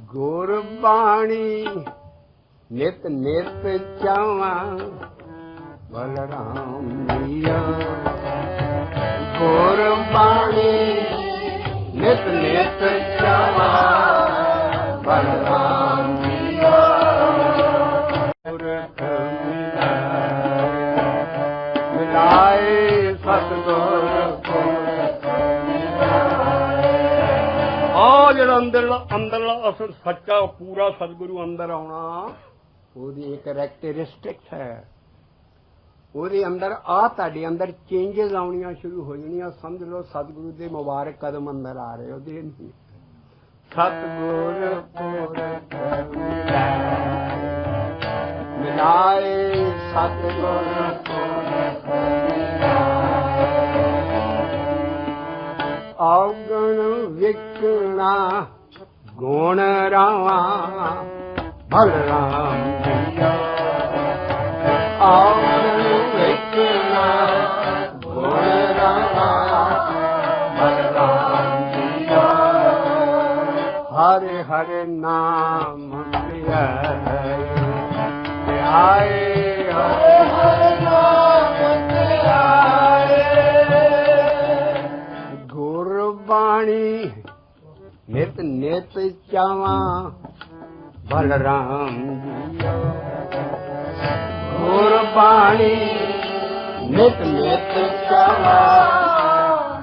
B: ਗੁਰਬਾਣੀ ਨਿਤ ਨਿਤ ਚਾਵਾਂ ਬਲਰਾਮ ਜੀਆ ਗੁਰਬਾਣੀ ਨਿਤ ਨਿਤ ਚਾਵਾਂ ਬਲਰਾਮ ਜੀਆ ਪੁਰਖ ਮਿਲਾਏ ਸਤਿਗੁਰ ਪੁਰਖ ਆ ਜਿਹੜਾ ਅੰਦਰਲਾ ਅਸਲ ਸੱਚਾ ਪੂਰਾ ਸਤਿਗੁਰੂ ਅੰਦਰ ਆਉਣਾ ਉਹਦੀ ਇੱਕ ਕਰੈਕਟਰਿਸਟਿਕ ਹੈ। ਉਹਦੇ ਅੰਦਰ ਤੁਹਾਡੇ ਅੰਦਰ ਚੇਂਜਸ ਆਉਣੀਆਂ ਸ਼ੁਰੂ ਹੋ ਜਾਣੀਆਂ। ਸਮਝ ਲਓ ਸਤਿਗੁਰੂ ਦੇ ਮੁਬਾਰਕ ਕਦਮ ਅੰਦਰ ਆ ਰਹੇ ਉਹਦੇ ਨਹੀਂ। ਸਤਿਗੁਰ ਪੁਰਖ ਮਿਲਾਏ ਸਤਿਗੁਰ ਪੁਰਖ ਔਗਣ ਵਿਕਣਾ ਗੁਣ ਰਾਵਾਂ ਬਲਰਾਮ ਜੀਆ ਔਗਣ ਵਿਕਣਾ ਗੁਣ ਰਾਵਾਂ ਬਲਰਾਮ ਜੀਆ ਹਰੇ ਹਰੇ ਨਾਮ ਧਿਆਏ ਧਿਆਏ ਹਰੇ ਹਰੇ ਨਾਮ ਧਿਆਏ ਗੁਰਬਾਣੀ ਨਿਤ ਨਿਤ ਚਾਵਾਂ ਬਲਰਾਮ ਜੀਆ ਗੁਰਬਾਣੀ ਨਿਤ ਨਿਤ ਚਾਵਾਂ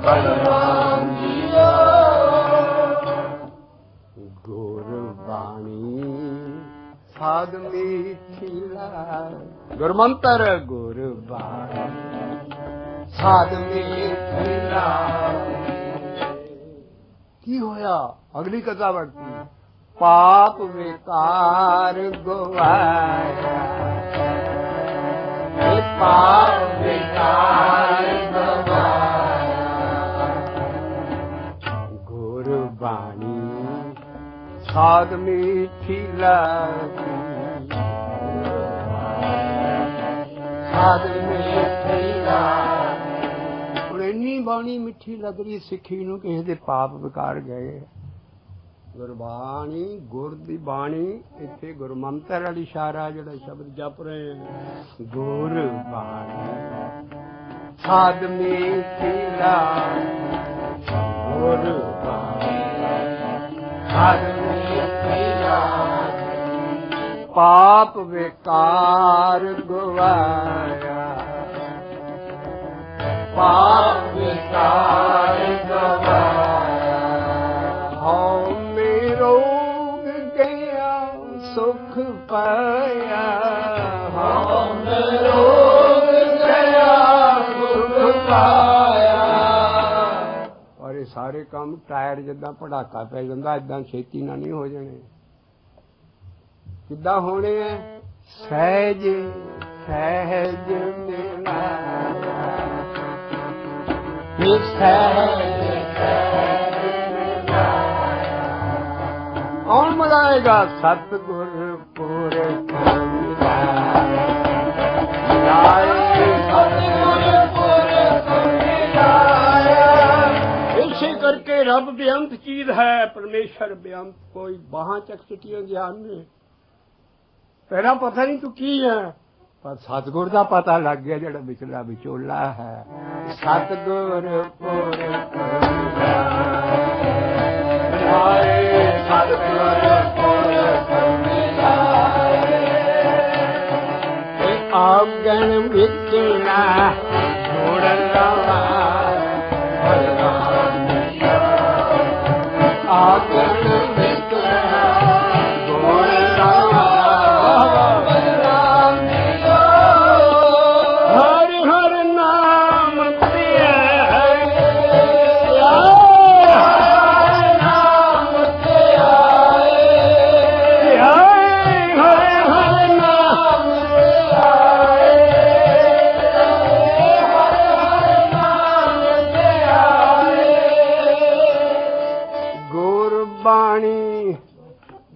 B: ਬਲਰਾਮ ਜੀਆ ਗੁਰਬਾਣੀ ਸਾਧ ਮੀਠੀ ਲਾਗ ਗੁਰਮੰਤਰ ਗੁਰਬਾਣੀ ਸਾਧ ਮੀਠੀ ਲਾਗ ਕੀ ਹੋਇਆ ਅਗਲੀ ਕਥਾ ਵਰਤੀ ਪਾਪ ਵਿਕਾਰ ਗਵਾਇਆ ਇਹ ਪਾਪ ਵਿਕਾਰ ਗਵਾਇਆ ਗੁਰਬਾਣੀ ਸਾਧ ਮੀਠੀ ਲਾਗੀ ਸਾਧ ਮੀਠੀ ਲਾਗੀ ਹੁਣ ਇੰਨੀ ਬਾਣੀ ਮਿੱਠੀ ਲੱਗ ਰਹੀ ਸਿੱਖੀ ਨੂੰ ਕਿਸੇ ਦੇ ਪਾਪ ਵਿਕਾਰ ਗਏ। ਗੁਰਬਾਣੀ ਗੁਰ ਦੀ ਬਾਣੀ ਇੱਥੇ ਗੁਰਮੰਤਰ ਵਾਲੀ ਇਸ਼ਾਰਾ ਜਿਹੜਾ ਸ਼ਬਦ ਜਪ ਰਹੇ ਗੁਰਬਾਣੀ ਸਾਧ ਮੀਠੀ ਲਾਗੀ ਗੁਰਬਾਣੀ ਸਾਧ ਮੀਠੀ ਲਾਗੀ ਪਾਪ ਵਿਕਾਰ ਗਵਾਇਆ ਪਾਪ ਵਿਕਾਰ ਗਵਾਇਆ ਹਉ ਰੋਗ ਗਿਆ ਸੁਖ ਪਾਇਆ ਹਉ ਰੋਗ ਗਿਆ ਸੁਖ ਪਾਇਆ। ਔਰ ਇਹ ਸਾਰੇ ਕੰਮ ਟਾਇਰ ਜਿੱਦਾਂ ਪੜਾਕਾ ਪੈ ਜਾਂਦਾ ਏਦਾਂ ਛੇਤੀ ਨਾਲ ਨਹੀਂ ਹੋ ਜਾਣੇ। ਕਿੱਦਾਂ ਹੋਣੇ ਹੈ? ਸਹਿਜ ਸਹਿਜ ਮਿਲਾ ਸਹਿਜ ਕੌਣ ਮਿਲਾਏਗਾ? ਸਤਿਗੁਰ ਪੁਰਖ ਮਿਲਾਏ करके रब बेअंत चीज है, परमेश्वर बेअंत। कोई बाहां चक चुटियों ज्ञान में पहला पता नहीं तू की है, पर सतगुर का पता लग गया जड़ा विचला विचोला है। सतगुर पुर आगन विचला आगन विचला हर हर नाम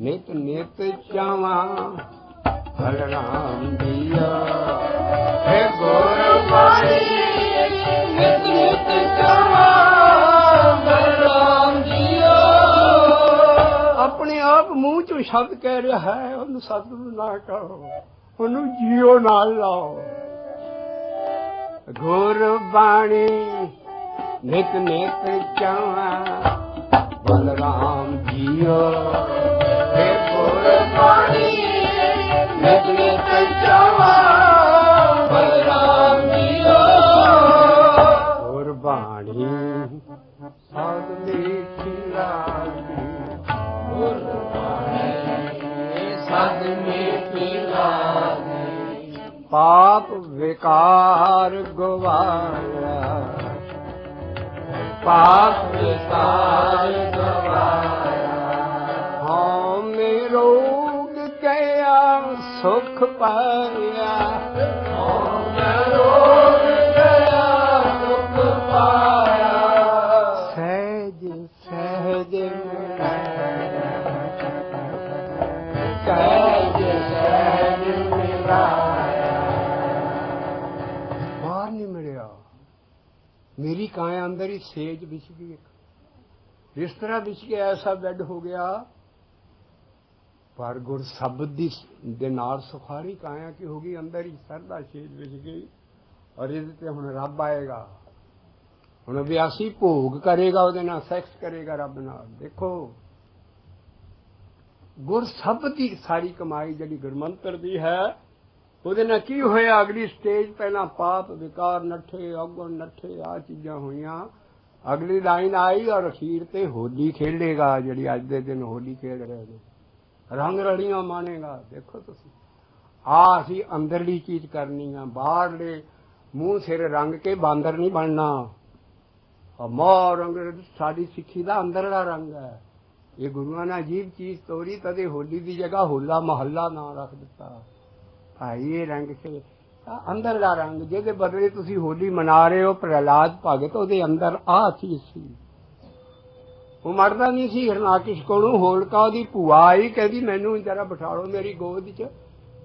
B: नित नित चावा बलराम दिया हे गुरबाणी नित नित चावा बलराम दिया। अपने आप मुंह चो शब्द कह रहा है, उन्हें सतगुरु ना कहो, उन्हें जियो नाल लाओ। गुरबाणी नित नित चावा बलराम जियो हे गुरबाणी नित नित चावा बलराम जियो। गुरबाणी साध मीठी लागी, गुरबाणी साध मीठी लागी। पाप विकार गवाया, पाप विकार गवाया। हाँ में रोग गया सुख पाया, हाँ में रोग गया सुख पाया। सहज सहज सहज सहज मिलाया। बाहर नहीं मिलिया, मेरी काया अंदर ही सेज बिछ गई, बिस्तरा बिछ गया, ऐसा बेड हो गया। पर गुर शब्द दे नाल सुखारी काया की होगी, अंदर ही सरदा सेज बिछ गई। और इहदे हुण रब आएगा, हुण अभ्यासी भोग करेगा, उहदे नाल सैक्स करेगा रब नाल। देखो गुर शब्द की सारी कमाई जिहड़ी गुरमंत्र दी है, ਉਹਦੇ ਨਾਲ ਕੀ ਹੋਇਆ? ਅਗਲੀ ਸਟੇਜ ਪਹਿਲਾਂ ਪਾਪ ਵਿਕਾਰ ਨੱਠੇ, ਔਗਣ ਨੱਠੇ, ਆ ਚੀਜ਼ਾਂ ਹੋਈਆਂ। ਅਗਲੀ ਲਾਈਨ ਆਈ ਔਰ ਅਖੀਰ ਤੇ ਹੋਲੀ ਖੇਡੇਗਾ, ਜਿਹੜੀ ਅੱਜ ਦੇ ਦਿਨ ਹੋਲੀ ਖੇਡ ਰਹੇ ਨੇ, ਰੰਗ ਰਲੀਆਂ ਮਾਣੇਗਾ। ਦੇਖੋ ਤੁਸੀਂ, ਆ ਅਸੀਂ ਅੰਦਰਲੀ ਚੀਜ਼ ਕਰਨੀ ਆ, ਬਾਹਰਲੇ ਮੂੰਹ ਸਿਰ ਰੰਗ ਕੇ ਬਾਂਦਰ ਨਹੀਂ ਬਣਨਾ। ਮੋਹ ਰੰਗ ਸਾਡੀ ਸਿੱਖੀ ਦਾ ਅੰਦਰਲਾ ਰੰਗ ਹੈ। ਇਹ ਗੁਰੂਆਂ ਨੇ ਅਜੀਬ ਚੀਜ਼ ਤੋਰੀ, ਤਦੇ ਹੋਲੀ ਦੀ ਜਗ੍ਹਾ ਹੋਲਾ ਮਹੱਲਾ ਨਾਂ ਰੱਖ ਦਿੱਤਾ। ये रंग से अंदर का रंग, जिहदे बदले तुसी होली मना रहे हो, प्रहलाद भगत ਉਹਦੇ अंदर आ चीज सी। वो मरदा नहीं सी हरनाकिश कोलों। होलका ਉਹਦੀ ਭੂਆ आई, कहती मैनू जरा बिठा लो मेरी गोद च,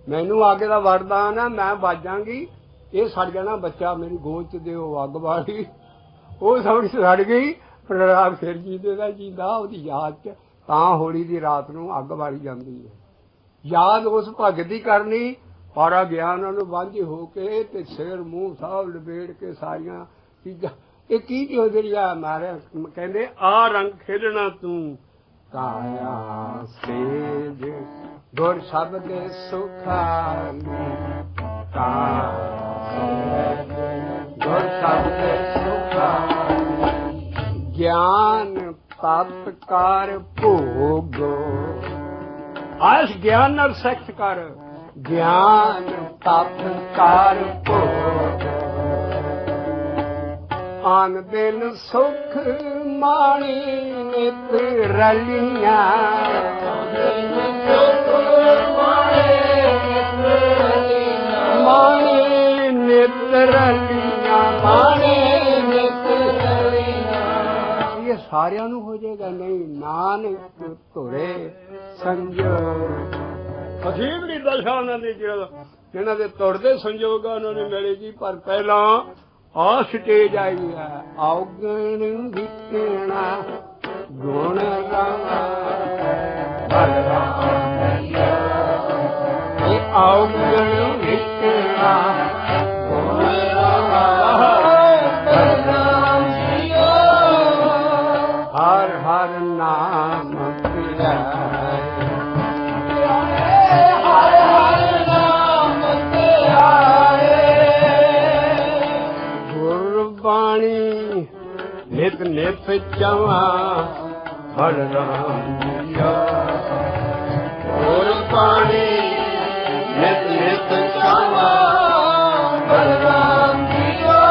B: मैनू अग का वरदान है, मैं बाजांगी, ये सड़ जाना बच्चा, मेरी गोद च दिओ अग वाली। वो सब सड़ गई। प्रहलाद फिर जींदा जींदा ਉਹਦੀ याद च, तां होली दी रात नूं अग वाली जांदी है। याद उस भगत दी करनी, पारा ज्ञान ਨੂੰ ਵਾਂਝੇ ਹੋ ਕੇ ਤੇ ਸਿਰ ਮੂੰਹ ਸਾਹ ਲਪੇਟ ਕੇ ਸਾਰੀਆਂ ਚੀਜ਼ਾਂ। ਇਹ ਕੀ ਕਿਉਂ ਜਿਹੜੀਆਂ ਮਾਰੇ ਕਹਿੰਦੇ ਆ ਰੰਗ ਖੇਡਣਾ ਤੂੰ ਕਾਇਆ ਸੇਜ ਗੁਰ ਸ਼ਬਦ ਸੁਖਾਨੀ ਕਾਇਆ ਗੁਰ ਸ਼ਬਦ ਸੁਖਾਨੀ। ਗਿਆਨ ਤਪ ਕਰ ਭੋਗੋ, ਆਸ ਗਿਆਨ ਨਾਲ ਸੈਕਸ ਕਰ, ज्ञान तप कर भोग। आन दिन सुख माणी नित रलियां, माणी नित रलियां, माणी नित रलियां। ये सारियां नूं हो जाएगा नहीं, नानक धुरे संजोग। असीबड़ी दशा उन्होंने जिन्हों के तुरते संजोग उन्होंने मिले जी। पर पहला आ स्टेज आई है, औगण विकना हर नाम प्यारे
A: हर हर नाम प्यारे
B: गुरबाणी नित नित जवा बलराम जिया गुरबाणी नित नित जवा बलराम जिया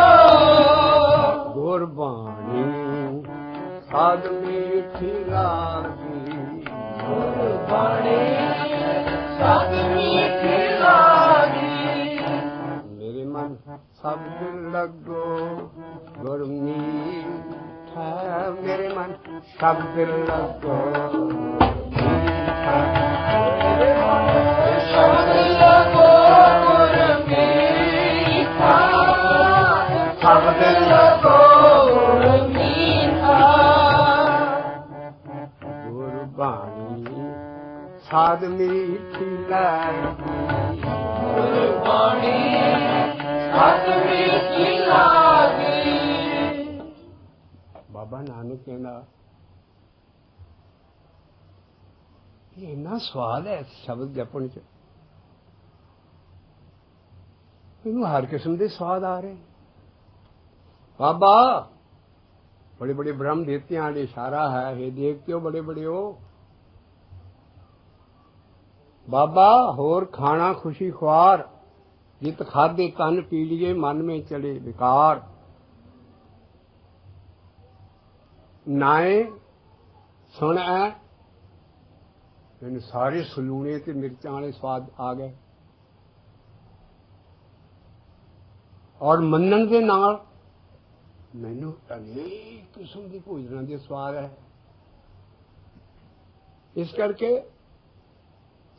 B: गुरबाणी साध मीठी लागी
A: गुरबाणी साध मीठी लागी
B: मेरे मन सब दिल लगो गुरमीठा मेरे मन सब दिल लगो
A: मेरे मन सब दिल लगो गुरमीठा सब दिल लगो गुरमीठा
B: गुरबाणी साध मीठी लागी
A: गुरबाणी साध मीठी लागी
B: बाबा नानक कहना ये इन्ना स्वाद है शब्द जपण च इनू हर किस्म के स्वाद आ रहे बाबा बड़े बड़े ब्रह्म देवतियां का इशारा है हे देवते बड़े बड़े हो बाबा होर खाना खुशी ख्वार जित खादे तन पी लिए मन में चले विकार नाए सुन मैंने सारे सलूने ते मिर्चां वाले स्वाद आ गए और मनन दे नाल मैनू अनेक किस्म की भोजन के स्वाद है इस करके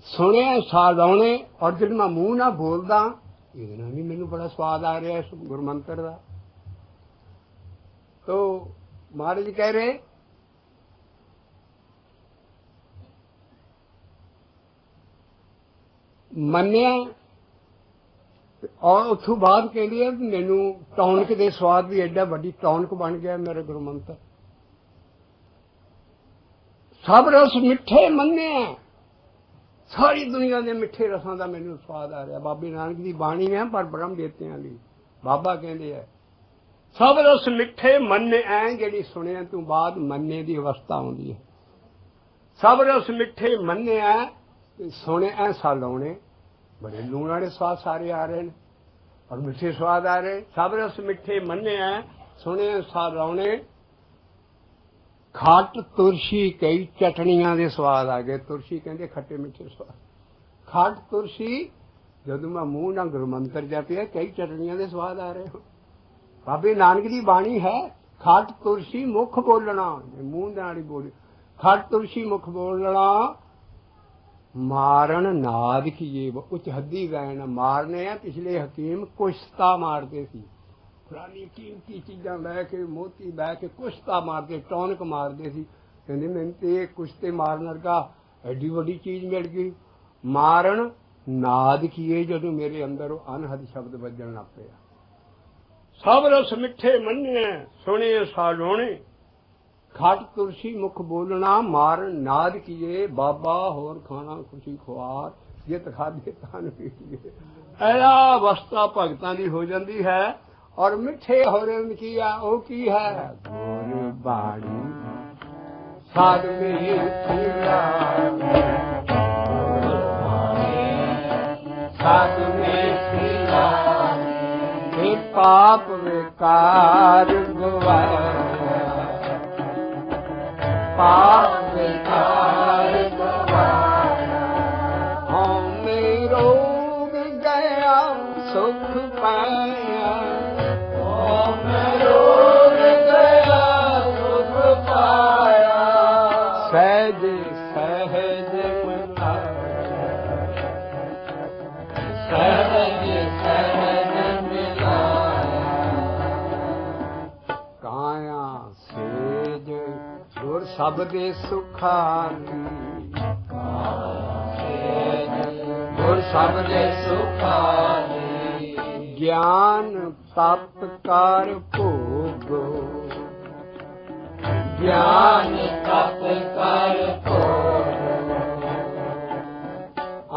B: सुने स्वाद आने और जब मैं मूँह ना बोलदा ये भी मैनू बड़ा स्वाद आ रहा है इस गुरमंत्र का तो महाराज कह रहे मन्निया और उतों बाद कह लिया मैनू टॉनिक के स्वाद भी एडा वड्डी टॉनिक बन गया मेरे गुरमंत्र सब रस मिठे मन्ने सारी दुनिया के मिठे रसां का मैनू स्वाद आ रहा बाबे नानक की बाणी है पर ब्रह्म देवतियां दी बाबा कहते हैं सब रस मिठे मन्ने जी सुने तू बाद मन्ने की अवस्था आती है सब रस मिठे मन्ने सुने सालौने बड़े लूण वाले स्वाद सारे आ रहे हैं और मिठे स्वाद आ रहे सब रस मिठे मन्ने सुने सालौने खट तुरसी कई चटनियां दे स्वाद आ गए तुरसी कहते खट्टे मिठे स्वाद खट तुरसी जदों मैं मूँह ना गुरमंत्र जपिया कई चटनियां दे स्वाद आ रहे हो बाबे नानक की बाणी है खट तुरसी मुख बोलना मूँह नाल ही बोली खट तुरसी मुख बोलना मारन नाद किए उच हद्दी गायन मारने पिछले हकीम कुश्ता मारते सी पुरानी कीमती चीज़ां लै के मोती बह के कुश्ता मारते टॉनिक मारते सी कहते मैंने तो कुश्ते मारन वर्गा एडी वड्डी चीज़ मिल गई मारन नाद किए जदों मेरे अंदर अनहद शब्द बजन लग पिया सब रस मिठे मन्ने सुने सालोने खट तुरसी मुख बोलना मारन नाद किए बाबा होर खाना खुशी खुआर जित खादे तन पी लिए ऐसा अवस्था भगतां दी हो जाती है और मिठे होरन किया ओ की है गुरबाणी साध मीठी साध मीठी लागी पाप विकार गवाया पाप विकार गवाया हमें रोग गया सुख पाया हमें रोग गया सुख पाया सहज सहज मिलाया सहज सहज मिलाया काया सेज गुर सबदे सुखानी गुर सबदे सुखानी ज्ञान तप कर भोगो ज्ञान
A: ਸਤ ਕਰ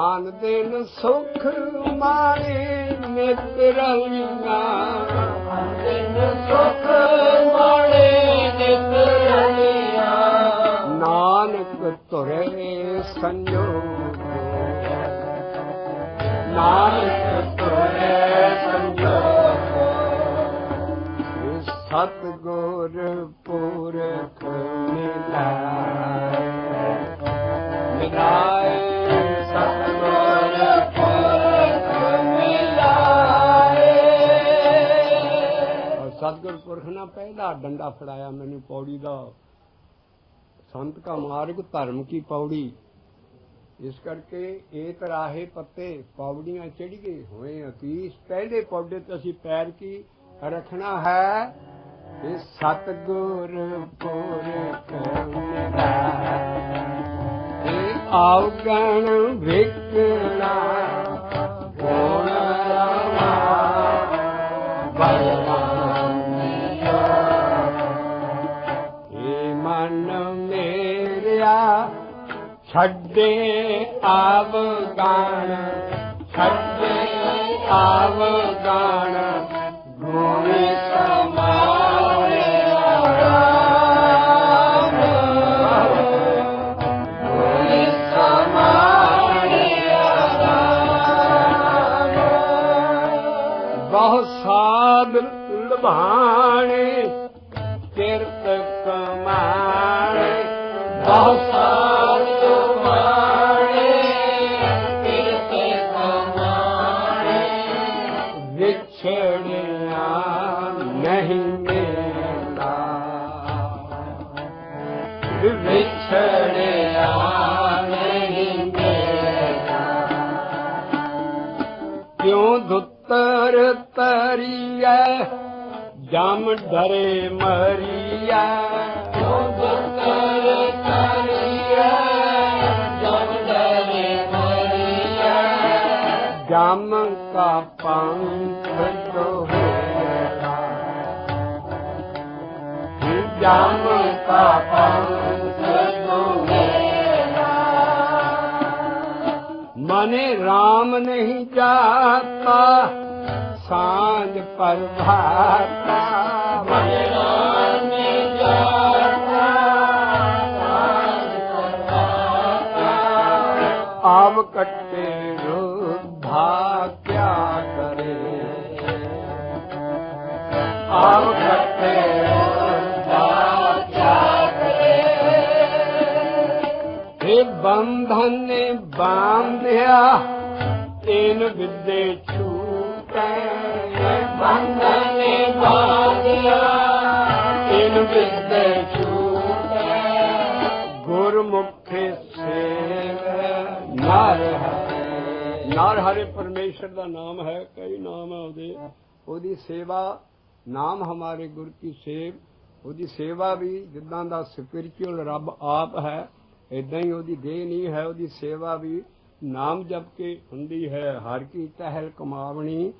B: ਆਨ ਦਿਨ ਸੁਖ ਮਾਣੇ ਨਿਤਰਲੀਆਂ
A: ਦਿਨ ਸੁਖ ਮਾਣੇ ਨਿਤਰਲੀਆਂ
B: ਨਾਨਕ ਤੁਰੇ ਸੰਜੋਗ ਨਾਨਕ ਤੁਰੇ ਸੰਜੋਗ ਸਤਿਗੁਰ ਪੁਰਖ ਮਿਲਾਏ ਮਿਲਾਏ ਸਤਿਗੁਰ ਪੁਰਖ ਮਿਲਾਏ। ਸਤਿਗੁਰ ਪੁਰਖ ਨੇ ਪਹਿਲਾ ਡੰਡਾ ਫੜਾਇਆ ਮੈਨੂੰ ਪੌੜੀ ਦਾ ਸੰਤ ਕਾ ਮਾਰਗ ਧਰਮ ਕੀ ਪੌੜੀ। ਇਸ ਕਰਕੇ ਏਕ ਰਾਹੇ ਪੱਤੇ ਪੌੜੀਆਂ ਚੜ੍ਹੀਏ ਹੋਏ ਅਕੀਸ ਪਹਿਲੇ ਪੌੜੇ ਤੇ ਅਸੀਂ ਪੈਰ ਕੀ ਰੱਖਣਾ ਹੈ। ਇਹ ਸਤਿਗੁਰ ਪੁਰਖ ਇਹ ਆਵਗਣ ਵਿਕਣਾ ਗੁਣ ਰਮਾ ਬਲਰਾਮਿਆ ਇਹ ਮਨ ਮੇਰਿਆ ਛੱਡੇ ਆਵਗਣ ਛੱਡੇ ਆਵਗਣ ਗੁਣ ਸਮਾਏ ਰਾਮ ਗੁਣ ਸਮਾਏ ਰਾਮ ਬਹੁ ਸਾਧ ਲਭਾਣੇ ਕਿਰਤ ਕਮਾਣੇ ਬਹੁ ਸਾਧ ਲਭਾਣੇ ਕਿਰਤ ਕਮਾਣੇ ਵਿਛੜਿਆ ਨਹੀਂ ਮੇਰਾ ਵਿਛੜਿਆ ਨਹੀਂ ਮੇਰਾ ਕਿਉਂ ਦੁੱਤਰ ਤਰੀਐ ਜਮ ਡਰੇ ਮਰੀਐ ਕਿਉਂ ਦੁੱਤਰ ਤਰੀਐ ਜਮ ਡਰੇ ਮਰੀਐ ਜਮ ਕਾ ਪੰਖ ਦੋਹੇਰਾ ਜਮ ਕਾ ਪੰਖ ਦੋਹੇਰਾ ਮਨੇ ਰਾਮ ਨਹੀਂ ਜਾਤਾ ਸਾਂਝ ਪ੍ਰਭਾਤਾ ਮਨੇ ਰਾਮ ਨਹੀਂ ਜਾਤਾ ਸਾਂਝ ਪ੍ਰਭਾਤਾ ਆਪ ਕੱਟੇ ਰੁੱਧਾ ਕਿਆ ਕਰੇ ਆਪ ਕੱਟੇ ਰੁੱਧਾ ਕਿਆ ਕਰੇ ਇਹ ਬੰਧਨ ਨੇ ਬਾਂਧਿਆ ਤੈਨ ਵਿਦੇ ਛੂਟੈ ਬੰਧਨ ਨੇ ਬਾਂਧਿਆ ਤੈਨ ਵਿਦੇ ਛੂਟੈ ਗੁਰਮੁਖੇ ਸੇਵ ਨਰ ਨਰ ਹਰੇ ਪਰਮੇਸ਼ਰ ਦਾ ਨਾਮ ਹੈ ਕਈ ਨਾਮ ਹੈ ਉਹਦੀ ਸੇਵਾ ਨਾਮ ਹਮਾਰੇ ਗੁਰ ਕੀ ਸੇਵ ਉਹਦੀ ਸੇਵਾ ਵੀ ਜਿੱਦਾਂ ਦਾ ਸਪਿਰਚੁਅਲ ਰੱਬ ਆਪ ਹੈ ਇਦਾਂ ਹੀ ਉਹਦੀ ਦੇਹ ਨਹੀਂ ਹੈ ਉਹਦੀ ਸੇਵਾ ਵੀ ਨਾਮ ਜਪ ਕੇ ਹੁੰਦੀ ਹੈ। ਹਰ ਕੀ ਟਹਿਲ ਕਮਾਵਣੀ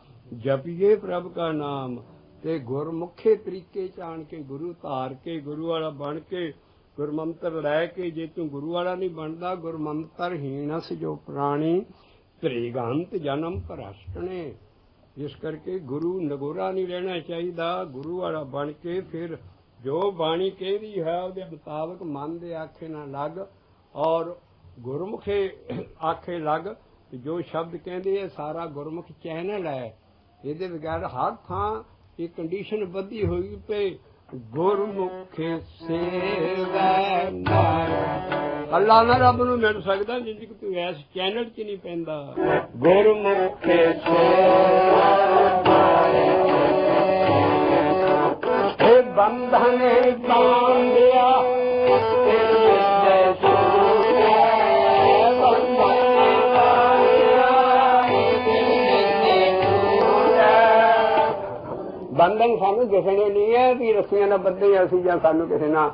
B: ਜਪੀਏ ਪ੍ਰਭ ਕਾ ਨਾਮ ਤੇ ਗੁਰਮੁਖੇ ਤਰੀਕੇ ਚ ਆਣ ਕੇ ਗੁਰੂ ਧਾਰ ਕੇ ਗੁਰੂ ਵਾਲਾ ਬਣ ਕੇ ਗੁਰਮੰਤਰ ਲੈ ਕੇ ਜੇ ਤੂੰ ਗੁਰੂ ਵਾਲਾ ਨਹੀਂ ਬਣਦਾ ਗੁਰਮੰਤਰ ਹੀਣਸ ਜੋ ਪ੍ਰਾਣੀ ਤ੍ਰਿਗੰਤ ਜਨਮ ਭ੍ਰਸ਼ਟਣੇ। ਇਸ ਕਰਕੇ ਗੁਰੂ ਨਗੋਰਾ ਨਹੀਂ ਰਹਿਣਾ ਚਾਹੀਦਾ ਗੁਰੂ ਵਾਲਾ ਬਣ ਕੇ ਫਿਰ ਜੋ ਬਾਣੀ ਕਹਿੰਦੀ ਹੈ ਉਹਦੇ ਮੁਤਾਬਕ ਮਨ ਦੇ ਆਖੇ ਨਾ ਲੱਗ ਔਰ ਗੁਰਮੁਖੇ ਆਖੇ ਲੱਗ ਜੋ ਸ਼ਬਦ ਕਹਿੰਦੇ ਇਹ ਸਾਰਾ ਗੁਰਮੁਖ ਚੈਨਲ ਹੈ ਇਹਦੇ ਬਗੈਰ ਹਰ ਥਾਂ ਇਹ ਕੰਡੀਸ਼ਨ ਬੱਧੀ ਹੋਈ ਪਈ ਗੁਰਮੁਖੇ ਸੇਵੈ ਨਾਮ ਅੱਲਾ ਨਾ ਰੱਬ ਨੂੰ ਮਿਲ ਸਕਦਾ ਜਿੰਜ ਕਿ ਤੂੰ ਇਸ ਚੈਨਲ 'ਚ ਨਹੀਂ ਪੈਂਦਾ ਗੁਰਮੁਖੇ ਸੇਵੈ ਬੰਧਨੇ ਬਾਂਧਿਆ ਬੰਧਨ ਸਾਨੂੰ ਦਿਸਣੇ ਨਹੀਂ ਹੈ ਵੀ ਰੱਸੀਆਂ ਨਾਲ ਬੱਧੇ ਅਸੀਂ ਜਾਂ ਸਾਨੂੰ ਕਿਸੇ ਨਾਲ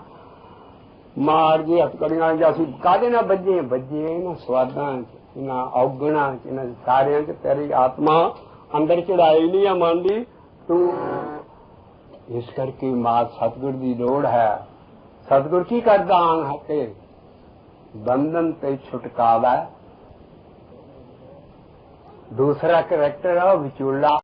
B: ਮਾਰ ਜੇ ਹੱਥਕੜੀਆਂ ਜਾਂ ਅਸੀਂ ਕਾਹਦੇ ਨਾਲ ਬੱਝੇ ਇਹਨਾਂ ਸਵਾਦਾਂ 'ਚ ਇਹਨਾਂ ਔਗਣਾਂ 'ਚ ਇਹਨਾਂ ਸਾਰਿਆਂ 'ਚ ਤੇਰੀ ਆਤਮਾ ਅੰਦਰ ਚੜਾਈ ਨਹੀਂ ਆ ਮਨ ਦੀ ਤੂੰ ਇਸ ਕਰਕੇ ਮਾਤ ਸਤਿਗੁਰ ਦੀ ਲੋੜ ਹੈ सतगुर की करदा आंग हटे बंधन ते छुटकावा। दूसरा करैक्टर है विचोला।